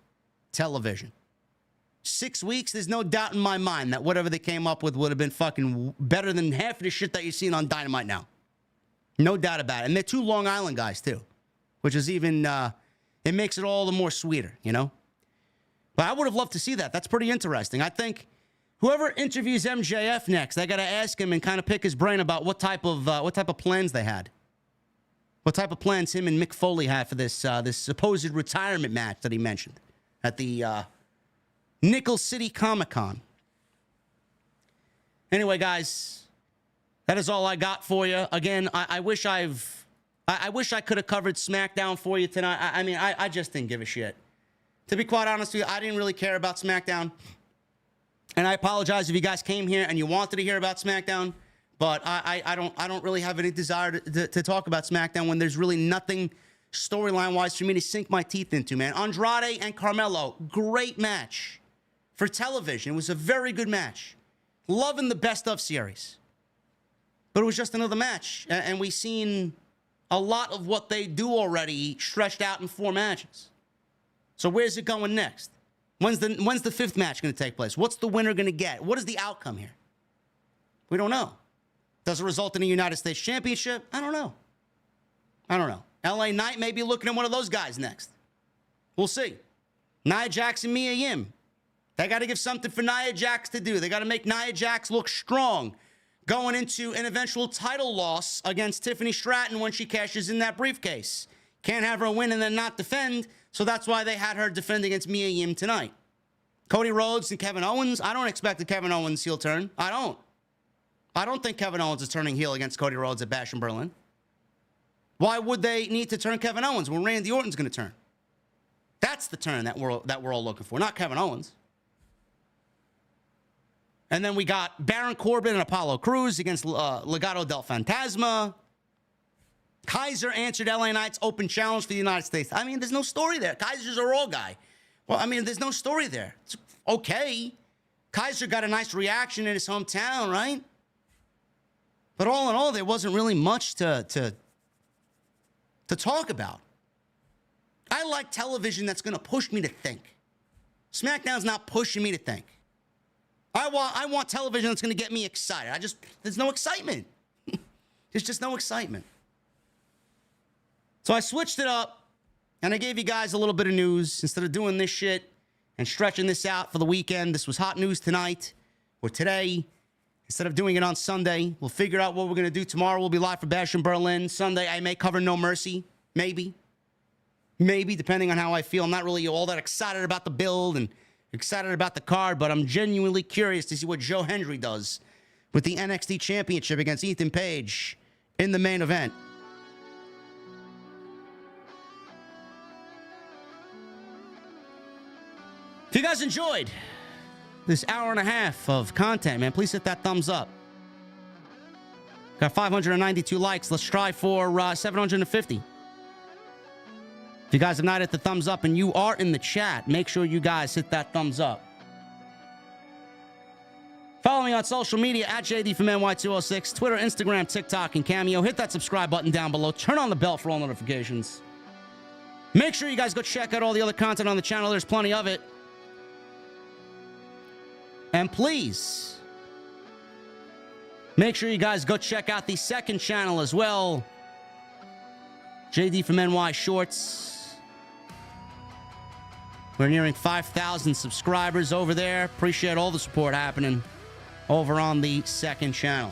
television. 6 weeks, there's no doubt in my mind that whatever they came up with would have been fucking better than half of the shit that you're seeing on Dynamite now. No doubt about it. And they're 2 Long Island guys, too, which is even, it makes it all the more sweeter, you know? But I would have loved to see that. That's pretty interesting. I think whoever interviews MJF next, they got to ask him and kind of pick his brain about what type of plans they had. What type of plans him and Mick Foley had for this this supposed retirement match that he mentioned at the Nickel City Comic-Con. Anyway, guys, that is all I got for you. Again, I wish I could have covered SmackDown for you tonight. I mean, I just didn't give a shit. To be quite honest with you, I didn't really care about SmackDown. And I apologize if you guys came here and you wanted to hear about SmackDown, but I don't really have any desire to talk about SmackDown when there's really nothing storyline-wise for me to sink my teeth into, man. Andrade and Carmelo, great match for television. It was a very good match. Loving the best of series. But it was just another match. And we seen a lot of what they do already stretched out in 4 matches. So where's it going next? When's the 5th match going to take place? What's the winner going to get? What is the outcome here? We don't know. Does it result in a United States Championship? I don't know. LA Knight may be looking at one of those guys next. We'll see. Nia Jax and Mia Yim. They got to give something for Nia Jax to do. They got to make Nia Jax look strong going into an eventual title loss against Tiffany Stratton when she cashes in that briefcase. Can't have her win and then not defend, so that's why they had her defend against Mia Yim tonight. Cody Rhodes and Kevin Owens. I don't expect a Kevin Owens heel turn. I don't think Kevin Owens is turning heel against Cody Rhodes at Bash in Berlin. Why would they need to turn Kevin Owens when Randy Orton's going to turn? That's the turn that we're all looking for, not Kevin Owens. And then we got Baron Corbin and Apollo Crews against Legado del Fantasma. Kaiser answered LA Knight's open challenge for the United States. I mean, there's no story there. Kaiser's a Raw guy. Well, I mean, there's no story there. It's okay. Kaiser got a nice reaction in his hometown, right? But all in all, there wasn't really much to talk about. I like television that's going to push me to think. SmackDown's not pushing me to think. I want television that's going to get me excited. There's no excitement. There's just no excitement. So I switched it up, and I gave you guys a little bit of news. Instead of doing this shit and stretching this out for the weekend, this was hot news tonight or today. Instead of doing it on Sunday, we'll figure out what we're going to do tomorrow. We'll be live for Bash in Berlin. Sunday, I may cover No Mercy. Maybe, depending on how I feel. I'm not really all that excited about the build and excited about the card, but I'm genuinely curious to see what Joe Hendry does with the NXT Championship against Ethan Page in the main event. If you guys enjoyed this hour and a half of content, man, please hit that thumbs up. Got 592 likes. Let's try for 750. If you guys have not hit the thumbs up and you are in the chat, make sure you guys hit that thumbs up. Follow me on social media at JD from NY206, Twitter, Instagram, TikTok, and Cameo. Hit that subscribe button down below. Turn on the bell for all notifications. Make sure you guys go check out all the other content on the channel. There's plenty of it. And please, make sure you guys go check out the second channel as well. JD from NY Shorts. We're nearing 5,000 subscribers over there. Appreciate all the support happening over on the second channel.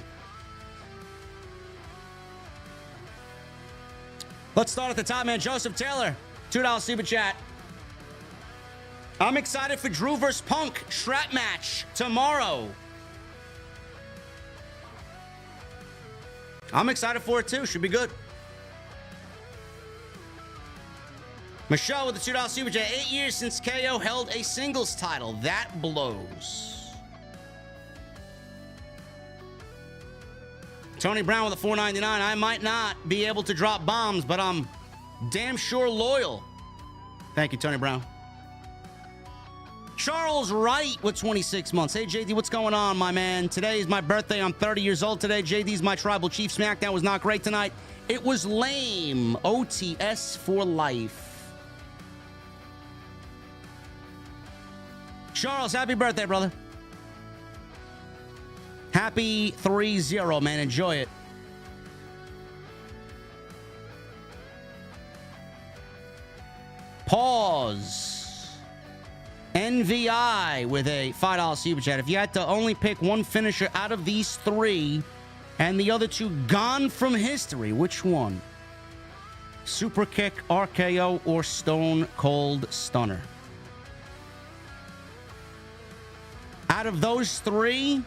Let's start at the top, man. Joseph Taylor, $2 super chat. I'm excited for Drew vs. Punk strap match tomorrow. I'm excited for it too. Should be good. Michelle with the $2 super chat. 8 years since KO held a singles title. That blows. Tony Brown with a $4.99. I might not be able to drop bombs, but I'm damn sure loyal. Thank you, Tony Brown. Charles Wright with 26 months. Hey, JD, what's going on, my man? Today is my birthday. I'm 30 years old today. JD's my tribal chief. SmackDown was not great tonight. It was lame. OTS for life. Charles, happy birthday, brother. Happy 3-0, man. Enjoy it. Pause. NVI with a $5 super chat. If you had to only pick one finisher out of these three and the other two gone from history, which one? Super kick, RKO, or Stone Cold Stunner? Out of those three,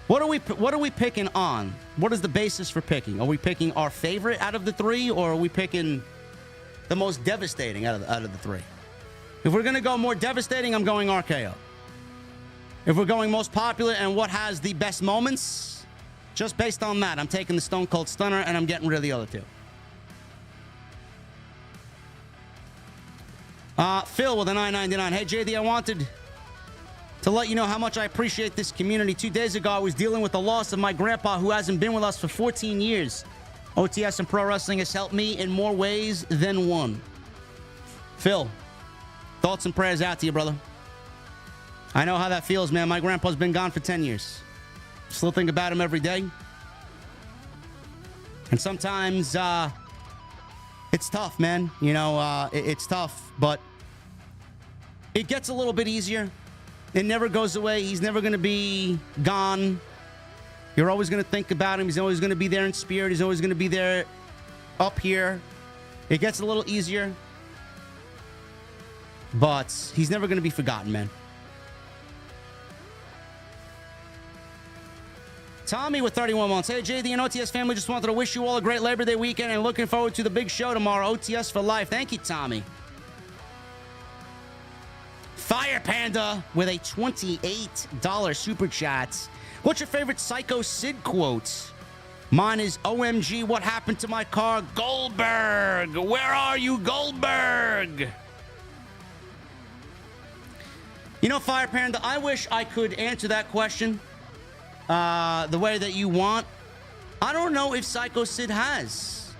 what are we picking on? What is the basis for picking? Are we picking our favorite out of the three, or are we picking the most devastating out of the three? If we're going to go more devastating, I'm going RKO. If we're going most popular and what has the best moments, just based on that, I'm taking the Stone Cold Stunner and I'm getting rid of the other two. Phil with a $9.99. Hey, JD, I wanted to let you know how much I appreciate this community. 2 days ago, I was dealing with the loss of my grandpa who hasn't been with us for 14 years. OTS and pro wrestling has helped me in more ways than one. Phil, thoughts and prayers out to you, brother. I know how that feels, man. My grandpa's been gone for 10 years. Still think about him every day. And sometimes it's tough, man. You know, it's tough, but it gets a little bit easier. It never goes away. He's never going to be gone. You're always going to think about him. He's always going to be there in spirit. He's always going to be there up here. It gets a little easier. But he's never going to be forgotten, man. Tommy with 31 months. Hey, JD and OTS family, just wanted to wish you all a great Labor Day weekend and looking forward to the big show tomorrow. OTS for life. Thank you, Tommy. Fire Panda with a $28 super chat. What's your favorite Psycho Sid quote? Mine is, OMG, what happened to my car? Goldberg, where are you, Goldberg? You know, Fire Panda, I wish I could answer that question the way that you want. I don't know if Psycho Sid has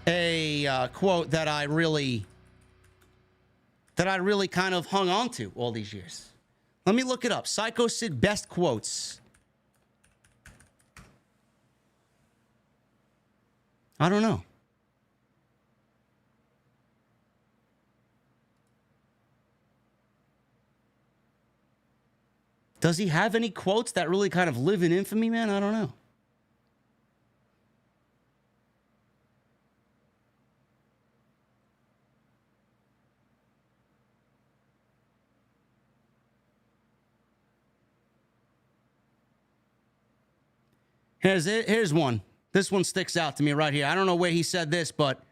a quote that I really kind of hung on to all these years. Let me look it up. Psycho Sid best quotes. I don't know. Does he have any quotes that really kind of live in infamy, man? I don't know. Here's one. This one sticks out to me right here. I don't know where he said this, but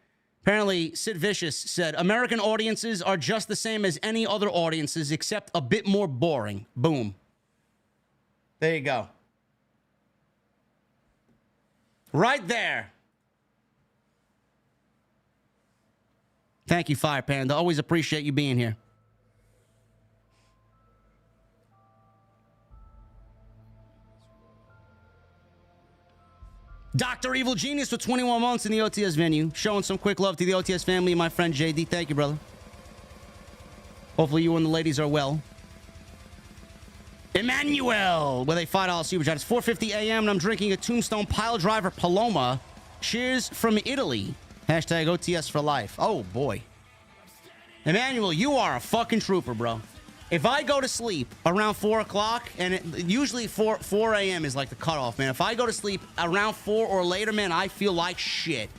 apparently Sid Vicious said, American audiences are just the same as any other audiences except a bit more boring. Boom. There you go. Right there. Thank you, Fire Panda. Always appreciate you being here. Dr. Evil Genius for 21 months in the OTS venue. Showing some quick love to the OTS family and my friend JD. Thank you, brother. Hopefully you and the ladies are well. Emmanuel with a $5 super chat. It's 4:50 a.m. and I'm drinking a Tombstone Pile Driver Paloma. Cheers from Italy. Hashtag OTS for life. Oh, boy. Emmanuel, you are a fucking trooper, bro. If I go to sleep around 4 o'clock, and usually 4 a.m. is like the cutoff, man. If I go to sleep around 4 or later, man, I feel like shit.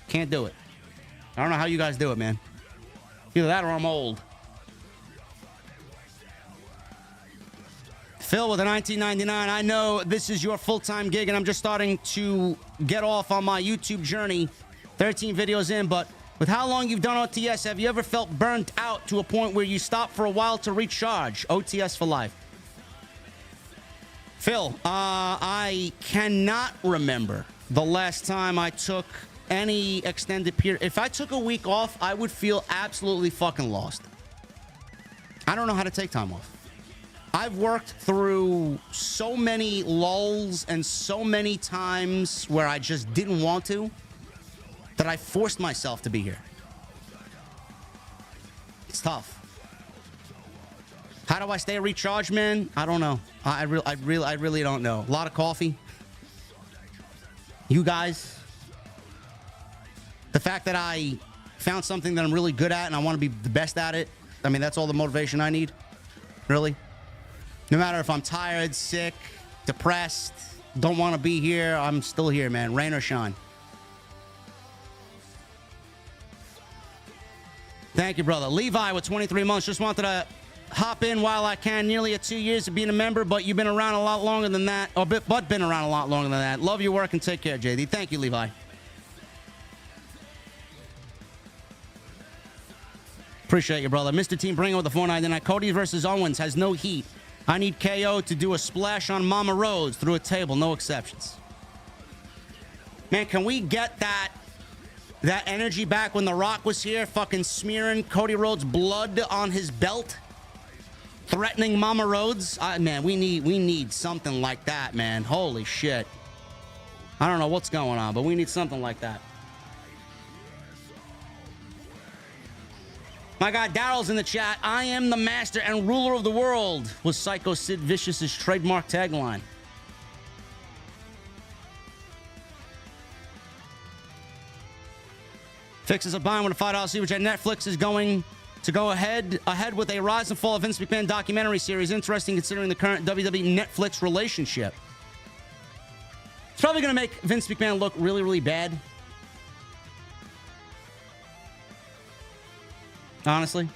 Can't do it. I don't know how you guys do it, man. Either that or I'm old. Phil with a $19.99. I know this is your full-time gig, and I'm just starting to get off on my YouTube journey. 13 videos in, but with how long you've done OTS, have you ever felt burnt out to a point where you stop for a while to recharge? OTS for life. Phil, I cannot remember the last time I took any extended period. If I took a week off, I would feel absolutely fucking lost. I don't know how to take time off. I've worked through so many lulls and so many times where I just didn't want to, that I forced myself to be here. It's tough. How do I stay recharged, man? I don't know. I really don't know. A lot of coffee. You guys. The fact that I found something that I'm really good at and I want to be the best at it. I mean, that's all the motivation I need. Really. No matter if I'm tired, sick, depressed, don't want to be here, I'm still here, man. Rain or shine. Thank you, brother. Levi with 23 months. Just wanted to hop in while I can. Nearly at 2 years of being a member, but you've been around a lot longer than that. But been around a lot longer than that. Love your work and take care, JD. Thank you, Levi. Appreciate you, brother. Mr. Team Bringer with the 499. Cody versus Owens has no heat. I need KO to do a splash on Mama Rhodes through a table. No exceptions. Man, can we get that energy back when The Rock was here, fucking smearing Cody Rhodes' blood on his belt, threatening Mama Rhodes? Man, we need something like that, man. Holy shit. I don't know what's going on, but we need something like that. My guy Daryl's in the chat. I am the master and ruler of the world was Psycho Sid Vicious's trademark tagline. Fixes a bind with a $5 super chat. Netflix is going to go ahead with a Rise and Fall of Vince McMahon documentary series. Interesting considering the current WWE Netflix relationship. It's probably going to make Vince McMahon look really, really bad. Honestly.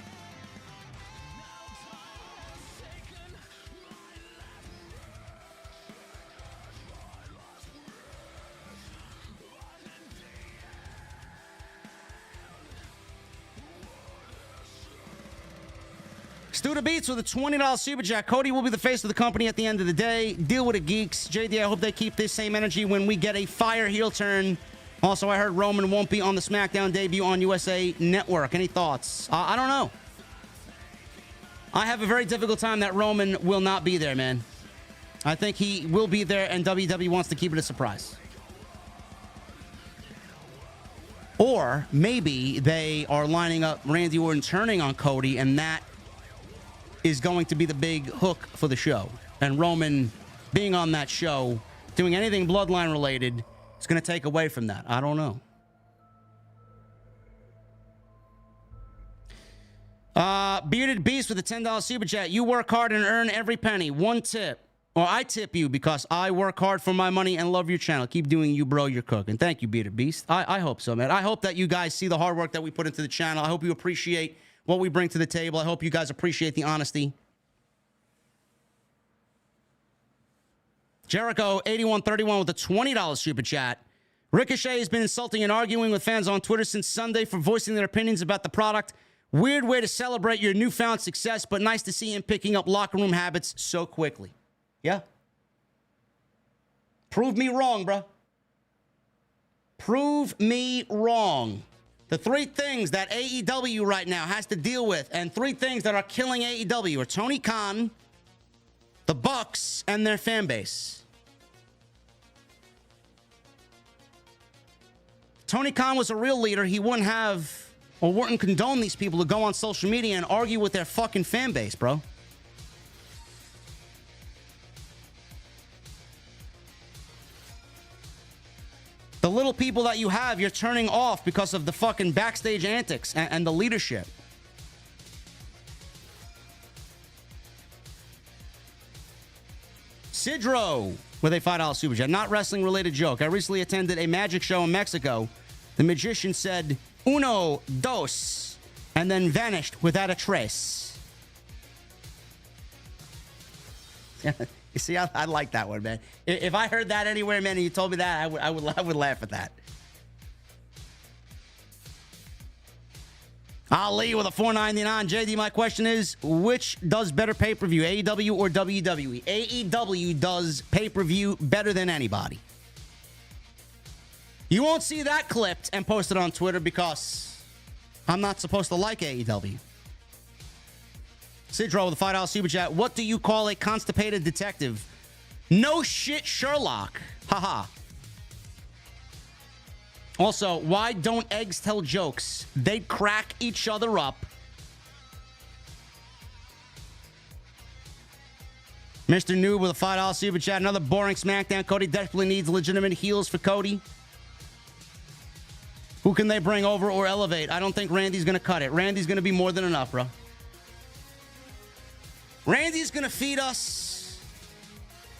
Studa Beats with a $20 super chat. Cody will be the face of the company at the end of the day. Deal with it, geeks. JD, I hope they keep this same energy when we get a fire heel turn. Also, I heard Roman won't be on the SmackDown debut on USA Network. Any thoughts? I don't know. I have a very difficult time that Roman will not be there, man. I think he will be there, and WWE wants to keep it a surprise. Or maybe they are lining up Randy Orton turning on Cody, and that is going to be the big hook for the show. And Roman being on that show, doing anything bloodline related, is going to take away from that. I don't know. Bearded Beast with a $10 super chat. You work hard and earn every penny. One tip. Or I tip you because I work hard for my money and love your channel. Keep doing you, bro. You're cooking. Thank you, Bearded Beast. I hope so, man. I hope that you guys see the hard work that we put into the channel. I hope you appreciate what we bring to the table. I hope you guys appreciate the honesty. Jericho 8131 with a $20 super chat. Ricochet has been insulting and arguing with fans on Twitter since Sunday for voicing their opinions about the product. Weird way to celebrate your newfound success, but nice to see him picking up locker room habits so quickly. Yeah. Prove me wrong, bro. Prove me wrong. The three things that AEW right now has to deal with, and three things that are killing AEW, are Tony Khan, the Bucks, and their fan base. Tony Khan was a real leader. He wouldn't have, or wouldn't condone these people to go on social media and argue with their fucking fan base, bro. The little people that you have, you're turning off because of the fucking backstage antics and the leadership. Sidro with a $5 super chat. Not wrestling related joke. I recently attended a magic show in Mexico. The magician said, uno, dos, and then vanished without a trace. You see, I like that one, man. If I heard that anywhere, man, and you told me that, I would laugh at that. Ali with a $4.99. JD, my question is, which does better pay-per-view, AEW or WWE? AEW does pay-per-view better than anybody. You won't see that clipped and posted on Twitter because I'm not supposed to like AEW. Sidro with a $5 super chat. What do you call a constipated detective? No shit, Sherlock. Haha. Also, why don't eggs tell jokes? They crack each other up. Mr. Noob with a $5 super chat. Another boring SmackDown. Cody desperately needs legitimate heels for Cody. Who can they bring over or elevate? I don't think Randy's going to cut it. Randy's going to be more than enough, bro. Randy's going to feed us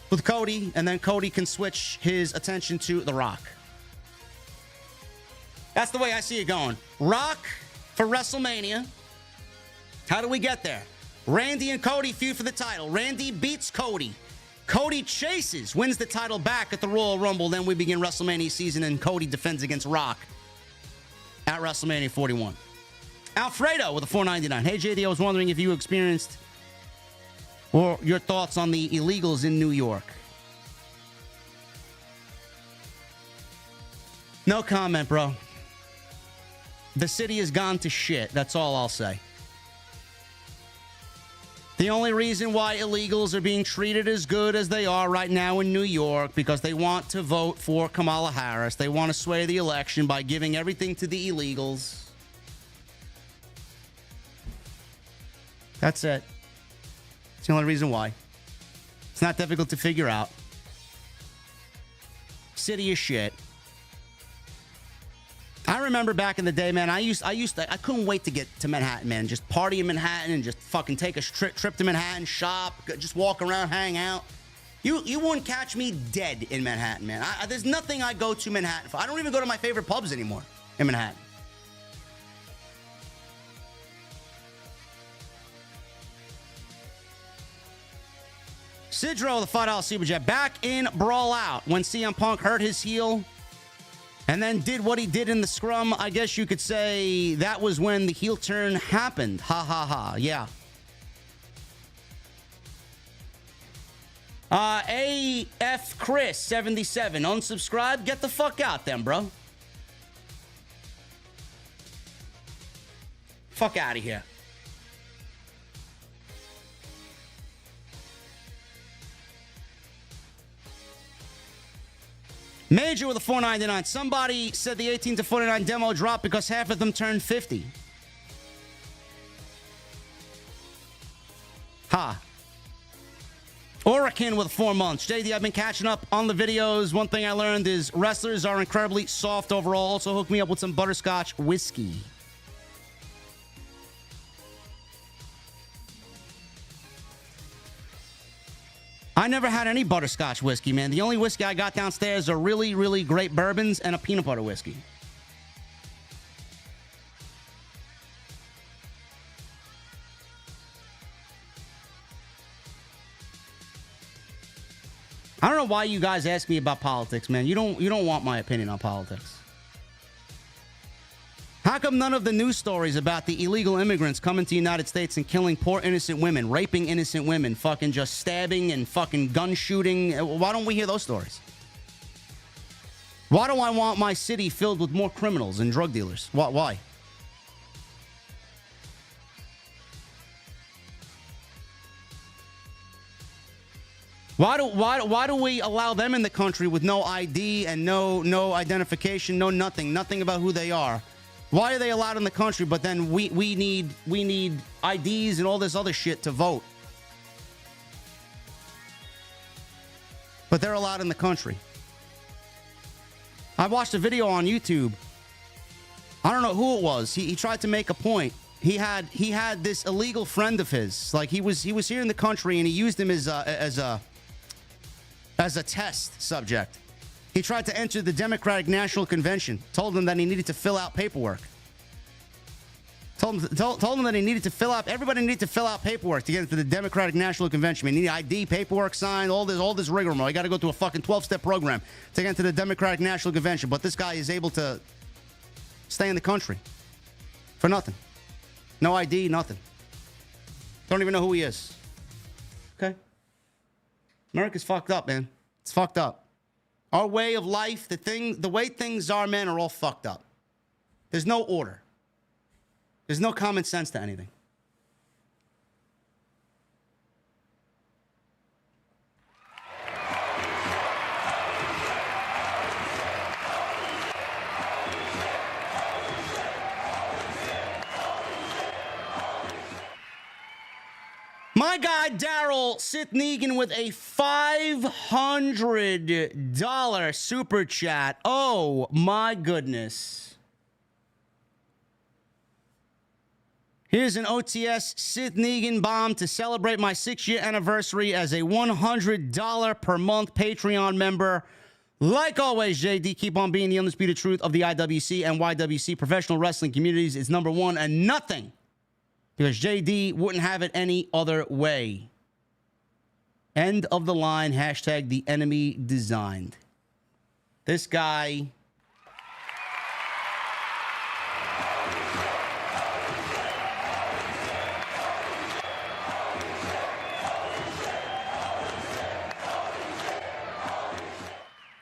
with Cody, and then Cody can switch his attention to The Rock. That's the way I see it going. Rock for WrestleMania. How do we get there? Randy and Cody feud for the title. Randy beats Cody. Cody chases, wins the title back at the Royal Rumble. Then we begin WrestleMania season, and Cody defends against Rock at WrestleMania 41. Alfredo with a $4.99. Hey, JD, I was wondering if you experienced or your thoughts on the illegals in New York. No comment, bro. The city has gone to shit. That's all I'll say. The only reason why illegals are being treated as good as they are right now in New York, because they want to vote for Kamala Harris. They want to sway the election by giving everything to the illegals. That's it. It's the only reason why. It's not difficult to figure out. City is shit. I remember back in the day, man, I couldn't wait to get to Manhattan, man. Just party in Manhattan and just fucking take a trip to Manhattan, shop, just walk around, hang out. You wouldn't catch me dead in Manhattan, man. There's nothing I go to Manhattan for. I don't even go to my favorite pubs anymore in Manhattan. Sidro, the $5 Super Jet, back in Brawl Out when CM Punk hurt his heel and then did what he did in the scrum. I guess you could say that was when the heel turn happened. Ha ha ha. Yeah. AF Chris 77 unsubscribe. Get the fuck out then, bro. Fuck out of here. Major with a $4.99. Somebody said the 18 to 49 demo dropped because half of them turned 50. Ha. Orakin with 4 months. JD, I've been catching up on the videos. One thing I learned is wrestlers are incredibly soft overall. Also hook me up with some butterscotch whiskey. I never had any butterscotch whiskey, man. The only whiskey I got downstairs are really, really great bourbons and a peanut butter whiskey. I don't know why you guys ask me about politics, man. You don't want my opinion on politics. How come none of the news stories about the illegal immigrants coming to the United States and killing poor innocent women, raping innocent women, fucking just stabbing and fucking gun shooting? Why don't we hear those stories? Why do I want my city filled with more criminals and drug dealers? Why? Why do we allow them in the country with no ID and no identification, no nothing about who they are? Why are they allowed in the country, but then we need IDs and all this other shit to vote? But they're allowed in the country. I watched a video on YouTube. I don't know who it was. He tried to make a point. He had this illegal friend of his. Like he was here in the country and he used him as a test subject. He tried to enter the Democratic National Convention. Told him that he needed to fill out paperwork. Told him that he needed to fill out. Everybody needed to fill out paperwork to get into the Democratic National Convention. I mean, you need ID, paperwork signed, all this rigmarole. You got to go through a fucking 12-step program to get into the Democratic National Convention. But this guy is able to stay in the country for nothing. No ID, nothing. Don't even know who he is. Okay. America's fucked up, man. It's fucked up. Our way of life, the way things are, man, are all fucked up. There's no order. There's no common sense to anything. My guy, Daryl Sith Negan with a $500 super chat. Oh, my goodness. Here's an OTS Sith Negan bomb to celebrate my 6-year anniversary as a $100 per month Patreon member. Like always, JD, keep on being the undisputed truth of the IWC and YWC professional wrestling communities is number one and nothing. Because JD wouldn't have it any other way. End of the line. Hashtag the enemy designed. This guy.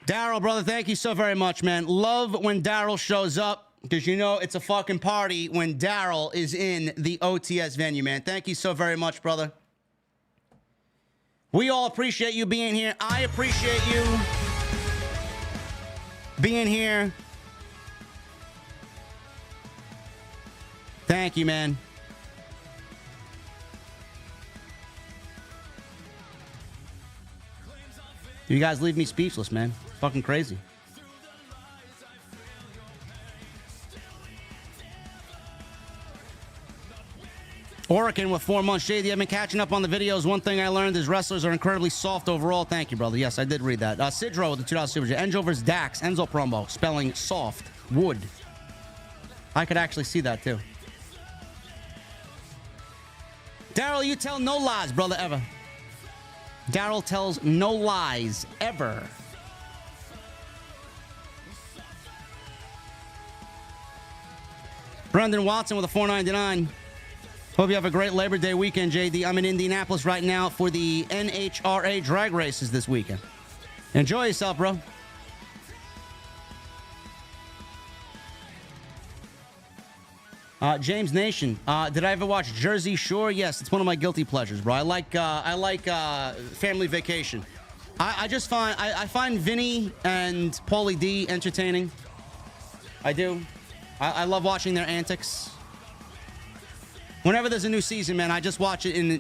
Daryl, brother, thank you so very much, man. Love when Daryl shows up. Because you know it's a fucking party when Daryl is in the OTS venue, man. Thank you so very much, brother. We all appreciate you being here. I appreciate you being here. Thank you, man. You guys leave me speechless, man. Fucking crazy. Oregon with 4 months. JD, I've been catching up on the videos. One thing I learned is wrestlers are incredibly soft overall. Thank you, brother. Yes, I did read that. Sidro with the $2 super chat. Enzo versus Dax. Enzo promo. Spelling soft. Wood. I could actually see that, too. Daryl, you tell no lies, brother, ever. Daryl tells no lies, ever. Brendan Watson with a $4.99. Hope you have a great Labor Day weekend, JD. I'm in Indianapolis right now for the NHRA drag races this weekend. Enjoy yourself, bro. James Nation, did I ever watch Jersey Shore? Yes, it's one of my guilty pleasures, bro. I like Family Vacation. I just find Vinny and Paulie D entertaining. I do. I love watching their antics. Whenever there's a new season, man, I just watch it in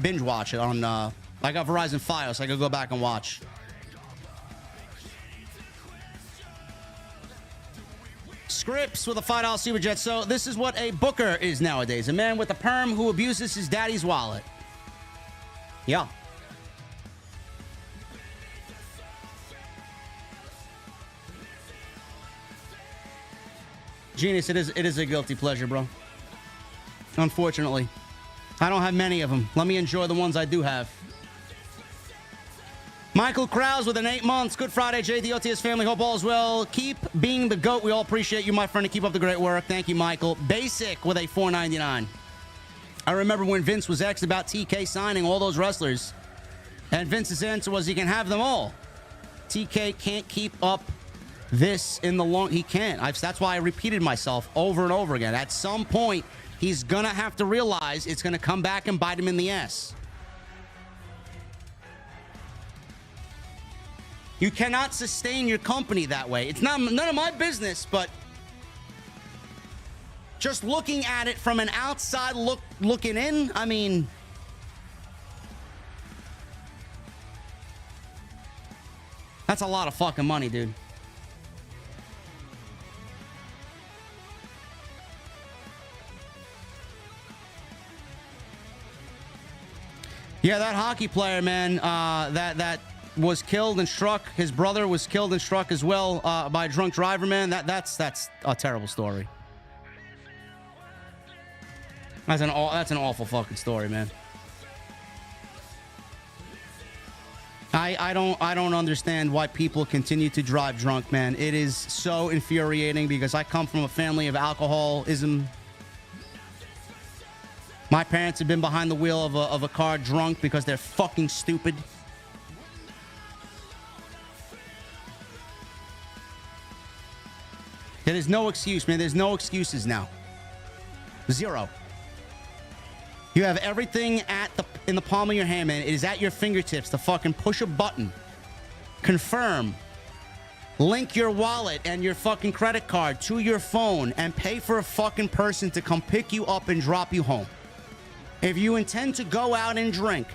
binge watch it on I got Verizon Fios, so I could go back and watch. Scripps with a $5 super jet. So this is what a booker is nowadays. A man with a perm who abuses his daddy's wallet. Yeah. Genius, it is a guilty pleasure, bro. Unfortunately. I don't have many of them. Let me enjoy the ones I do have. Michael Krause with an 8 months. Good Friday, JDOTS family. Hope all is well. Keep being the GOAT. We all appreciate you, my friend, and keep up the great work. Thank you, Michael. Basic with a $4.99. I remember when Vince was asked about TK signing all those wrestlers, and Vince's answer was he can have them all. TK can't keep up this in the long... He can't. That's why I repeated myself over and over again. At some point, he's going to have to realize it's going to come back and bite him in the ass. You cannot sustain your company that way. It's none of my business, but just looking at it from an outside looking in, I mean, that's a lot of fucking money, dude. Yeah, that hockey player, man, that was killed and struck. His brother was killed and struck as well by a drunk driver, man. That's a terrible story. That's an awful fucking story, man. I don't understand why people continue to drive drunk, man. It is so infuriating because I come from a family of alcoholism. My parents have been behind the wheel of a car drunk because they're fucking stupid. There is no excuse, man. There's no excuses now. Zero. You have everything in the palm of your hand, man. It is at your fingertips to fucking push a button, confirm, link your wallet and your fucking credit card to your phone, and pay for a fucking person to come pick you up and drop you home. If you intend to go out and drink,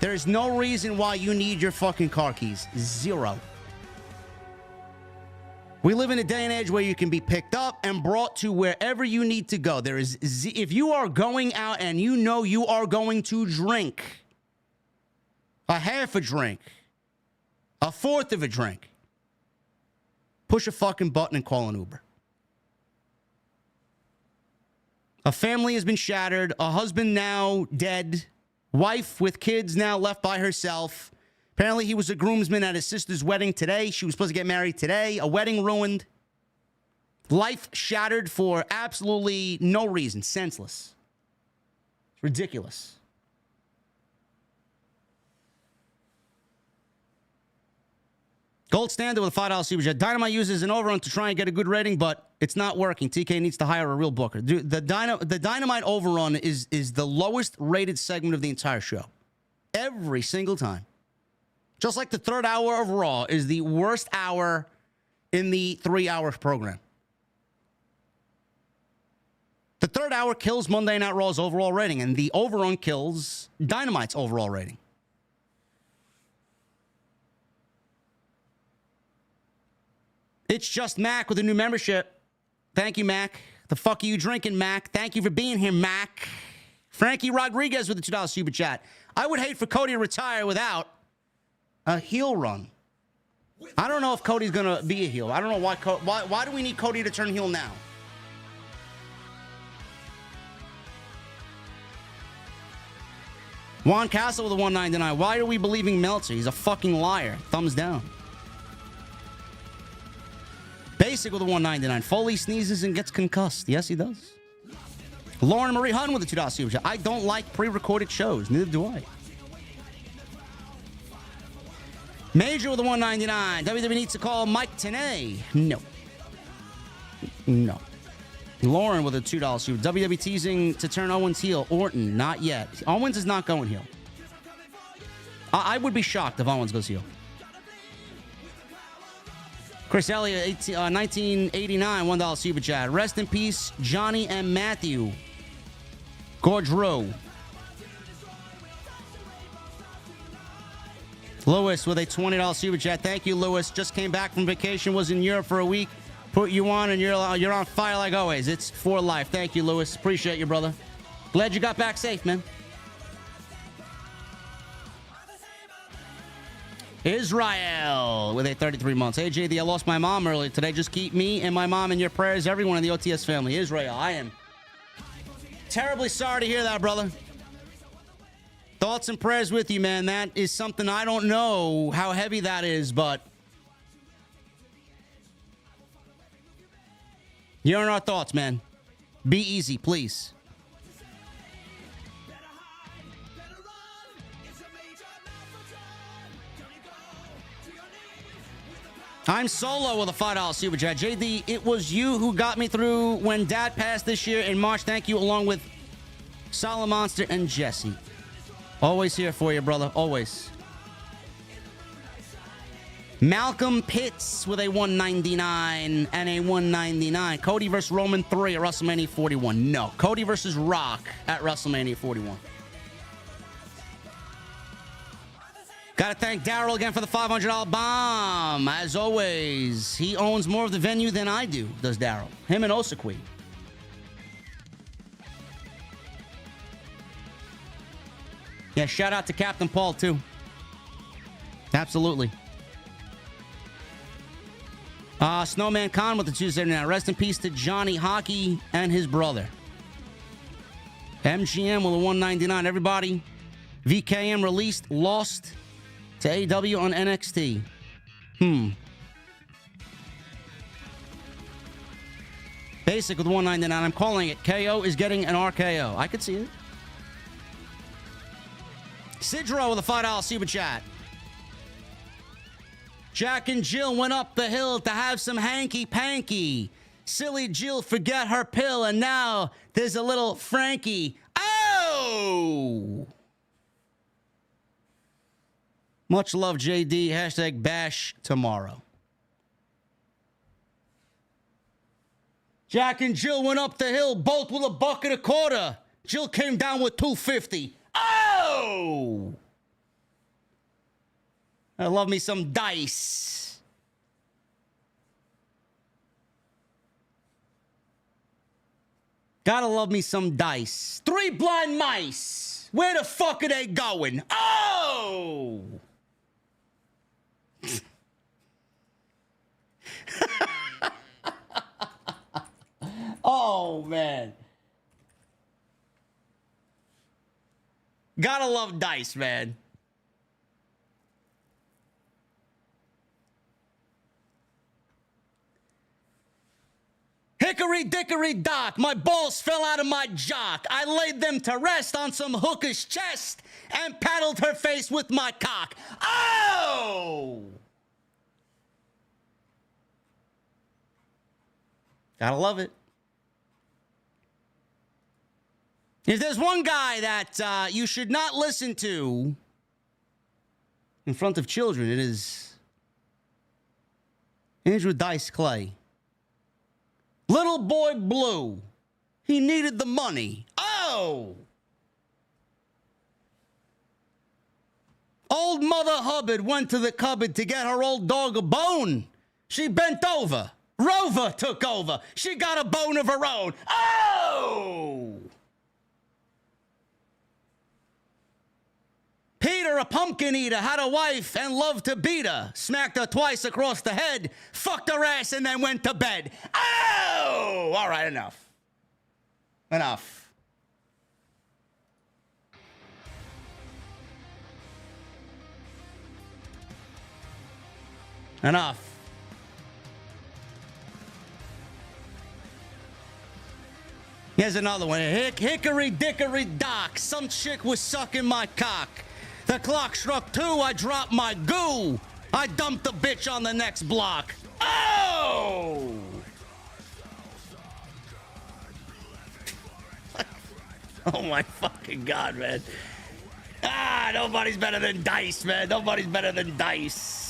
there is no reason why you need your fucking car keys. Zero. We live in a day and age where you can be picked up and brought to wherever you need to go. If you are going out and you know you are going to drink a half a drink, a fourth of a drink, push a fucking button and call an Uber. A family has been shattered. A husband now dead. Wife with kids now left by herself. Apparently, he was a groomsman at his sister's wedding today. She was supposed to get married today. A wedding ruined. Life shattered for absolutely no reason. Senseless. It's ridiculous. Gold Standard with a $5 super chat. Dynamite uses an overrun to try and get a good rating, but it's not working. TK needs to hire a real booker. Dude, the Dynamite overrun is the lowest rated segment of the entire show. Every single time. Just like the third hour of Raw is the worst hour in the 3-hour program. The third hour kills Monday Night Raw's overall rating, and the overrun kills Dynamite's overall rating. It's just Mac with a new membership. Thank you, Mac. The fuck are you drinking, Mac? Thank you for being here, Mac. Frankie Rodriguez with the $2 super chat. I would hate for Cody to retire without a heel run. I don't know if Cody's going to be a heel. I don't know why do we need Cody to turn heel now? Juan Castle with a 199. Why are we believing Meltzer? He's a fucking liar. Thumbs down. Basic with a 199. Foley sneezes and gets concussed. Yes, he does. Lauren Marie Hutton with a $2 super chat. I don't like pre-recorded shows. Neither do I. Major with a 199. WWE needs to call Mike Tenay. No. No. Lauren with a $2 super. WWE teasing to turn Owens heel. Orton, not yet. Owens is not going heel. I would be shocked if Owens goes heel. Chris Elliott, 1989, $1 super chat. Rest in peace, Johnny and Matthew. Gorge Rowe. Lewis with a $20 super chat. Thank you, Lewis. Just came back from vacation, was in Europe for a week. Put you on, and you're on fire like always. It's for life. Thank you, Lewis. Appreciate you, brother. Glad you got back safe, man. Israel with a 33 months. Hey, JD, I lost my mom earlier today. Just keep me and my mom in your prayers. Everyone in the OTS family. Israel, I am terribly sorry to hear that, brother. Thoughts and prayers with you, man. That is something I don't know how heavy that is, but you're in our thoughts, man. Be easy, please. I'm Solo with a $5 super chat. JD, it was you who got me through when Dad passed this year in March. Thank you, along with Solid Monster and Jesse. Always here for you, brother. Always. Malcolm Pitts with a 199 and a 199. Cody versus Roman 3 at WrestleMania 41. No. Cody versus Rock at WrestleMania 41. Got to thank Daryl again for the $500 bomb. As always, he owns more of the venue than I do, does Daryl. Him and Osakui. Yeah, shout out to Captain Paul, too. Absolutely. Snowman Khan with the 279. Rest in peace to Johnny Hockey and his brother. MGM with a 199. Everybody, VKM released, lost to AEW on NXT. Basic with 199. I'm calling it. KO is getting an RKO. I could see it. Sidro with a $5 super chat. Jack and Jill went up the hill to have some hanky-panky. Silly Jill forgot her pill, and now there's a little Frankie. Oh! Much love, JD. Hashtag bash tomorrow. Jack and Jill went up the hill, both with $1.25. Jill came down with $2.50. Oh! I love me some dice. Gotta love me some dice. 3 blind mice. Where the fuck are they going? Oh! Oh, man. Gotta love dice, man. Hickory dickory dock, my balls fell out of my jock. I laid them to rest on some hooker's chest and paddled her face with my cock. Oh! Gotta love it. If there's one guy that you should not listen to in front of children. It is Andrew Dice Clay. Little boy blue. He needed the money. Oh! Old Mother Hubbard went to the cupboard to get her old dog a bone. She bent over. Rover took over. She got a bone of her own. Oh! Peter, a pumpkin eater, had a wife and loved to beat her. Smacked her twice across the head, fucked her ass, and then went to bed. Oh! All right, enough. Enough. Enough. Here's another one. Hickory dickory dock. Some chick was sucking my cock. The clock struck 2. I dropped my goo. I dumped the bitch on the next block. Oh! Oh my fucking God, man. Ah, nobody's better than Dice, man. Nobody's better than Dice.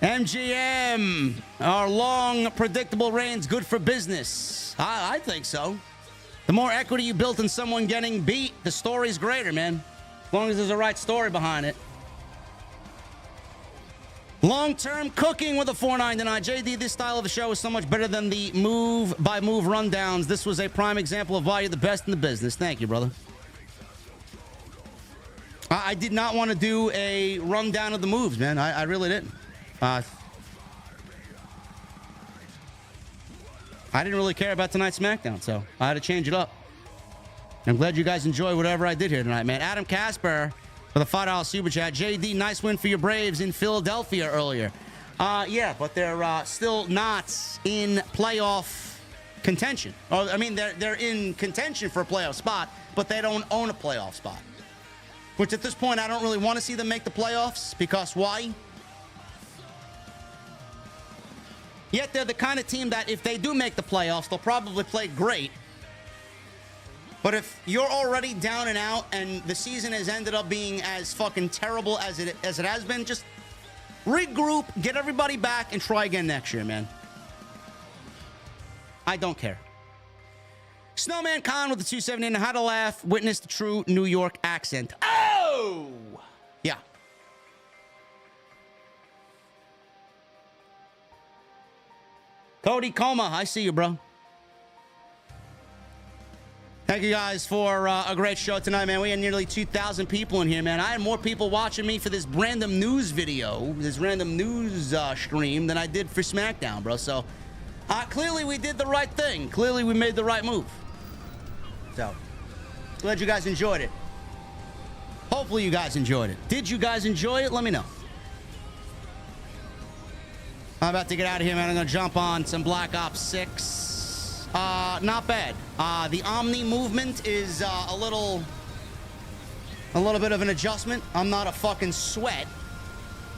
MGM, our long, predictable reigns good for business? I think so. The more equity you built in someone getting beat, the story's greater, man. As long as there's a right story behind it. Long-term cooking with a $4.99. JD, this style of a show is so much better than the move-by-move rundowns. This was a prime example of why you're the best in the business. Thank you, brother. I did not want to do a rundown of the moves, man. I really didn't. I didn't really care about tonight's SmackDown, so I had to change it up. I'm glad you guys enjoy whatever I did here tonight, man. Adam Casper for the $5 super chat. JD, nice win for your Braves in Philadelphia earlier. Yeah, but they're still not in playoff contention. I mean, they're in contention for a playoff spot, but they don't own a playoff spot. Which at this point, I don't really want to see them make the playoffs, because why? Yet they're the kind of team that if they do make the playoffs, they'll probably play great. But if you're already down and out and the season has ended up being as fucking terrible as it has been, just regroup, get everybody back, and try again next year, man. I don't care. Snowman Khan with the 270 and how to laugh, witness the true New York accent. Oh! Yeah. Cody Coma, I see you, bro. Thank you guys for a great show tonight, man. We had nearly 2,000 people in here, man. I had more people watching me for this random news video, this random news stream than I did for SmackDown, bro. So, clearly we did the right thing. Clearly we made the right move. So, glad you guys enjoyed it. Hopefully you guys enjoyed it. Did you guys enjoy it? Let me know. I'm about to get out of here, man. I'm going to jump on some Black Ops 6. Not bad. The Omni movement is a little bit of an adjustment. I'm not a fucking sweat.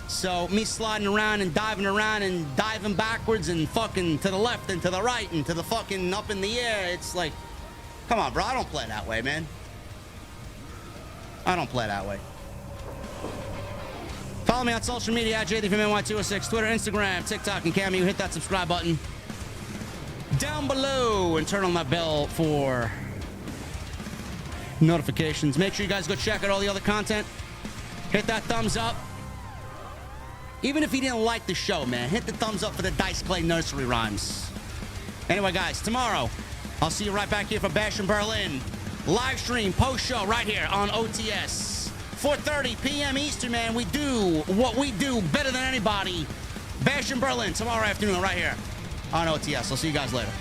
So me sliding around and diving backwards and fucking to the left and to the right and to the fucking up in the air. It's like, come on, bro. I don't play that way, man. I don't play that way. Follow me on social media at JD206, Twitter, Instagram, TikTok, and Cameo. Hit that subscribe button down below and turn on that bell for notifications. Make sure you guys go check out all the other content. Hit that thumbs up. Even if you didn't like the show, man, hit the thumbs up for the Dice Clay nursery rhymes. Anyway, guys, tomorrow I'll see you right back here for Bash in Berlin. Live stream, post show right here on OTS. 4:30 p.m. Eastern, man. We do what we do better than anybody. Bash in Berlin tomorrow afternoon right here on OTS. I'll see you guys later.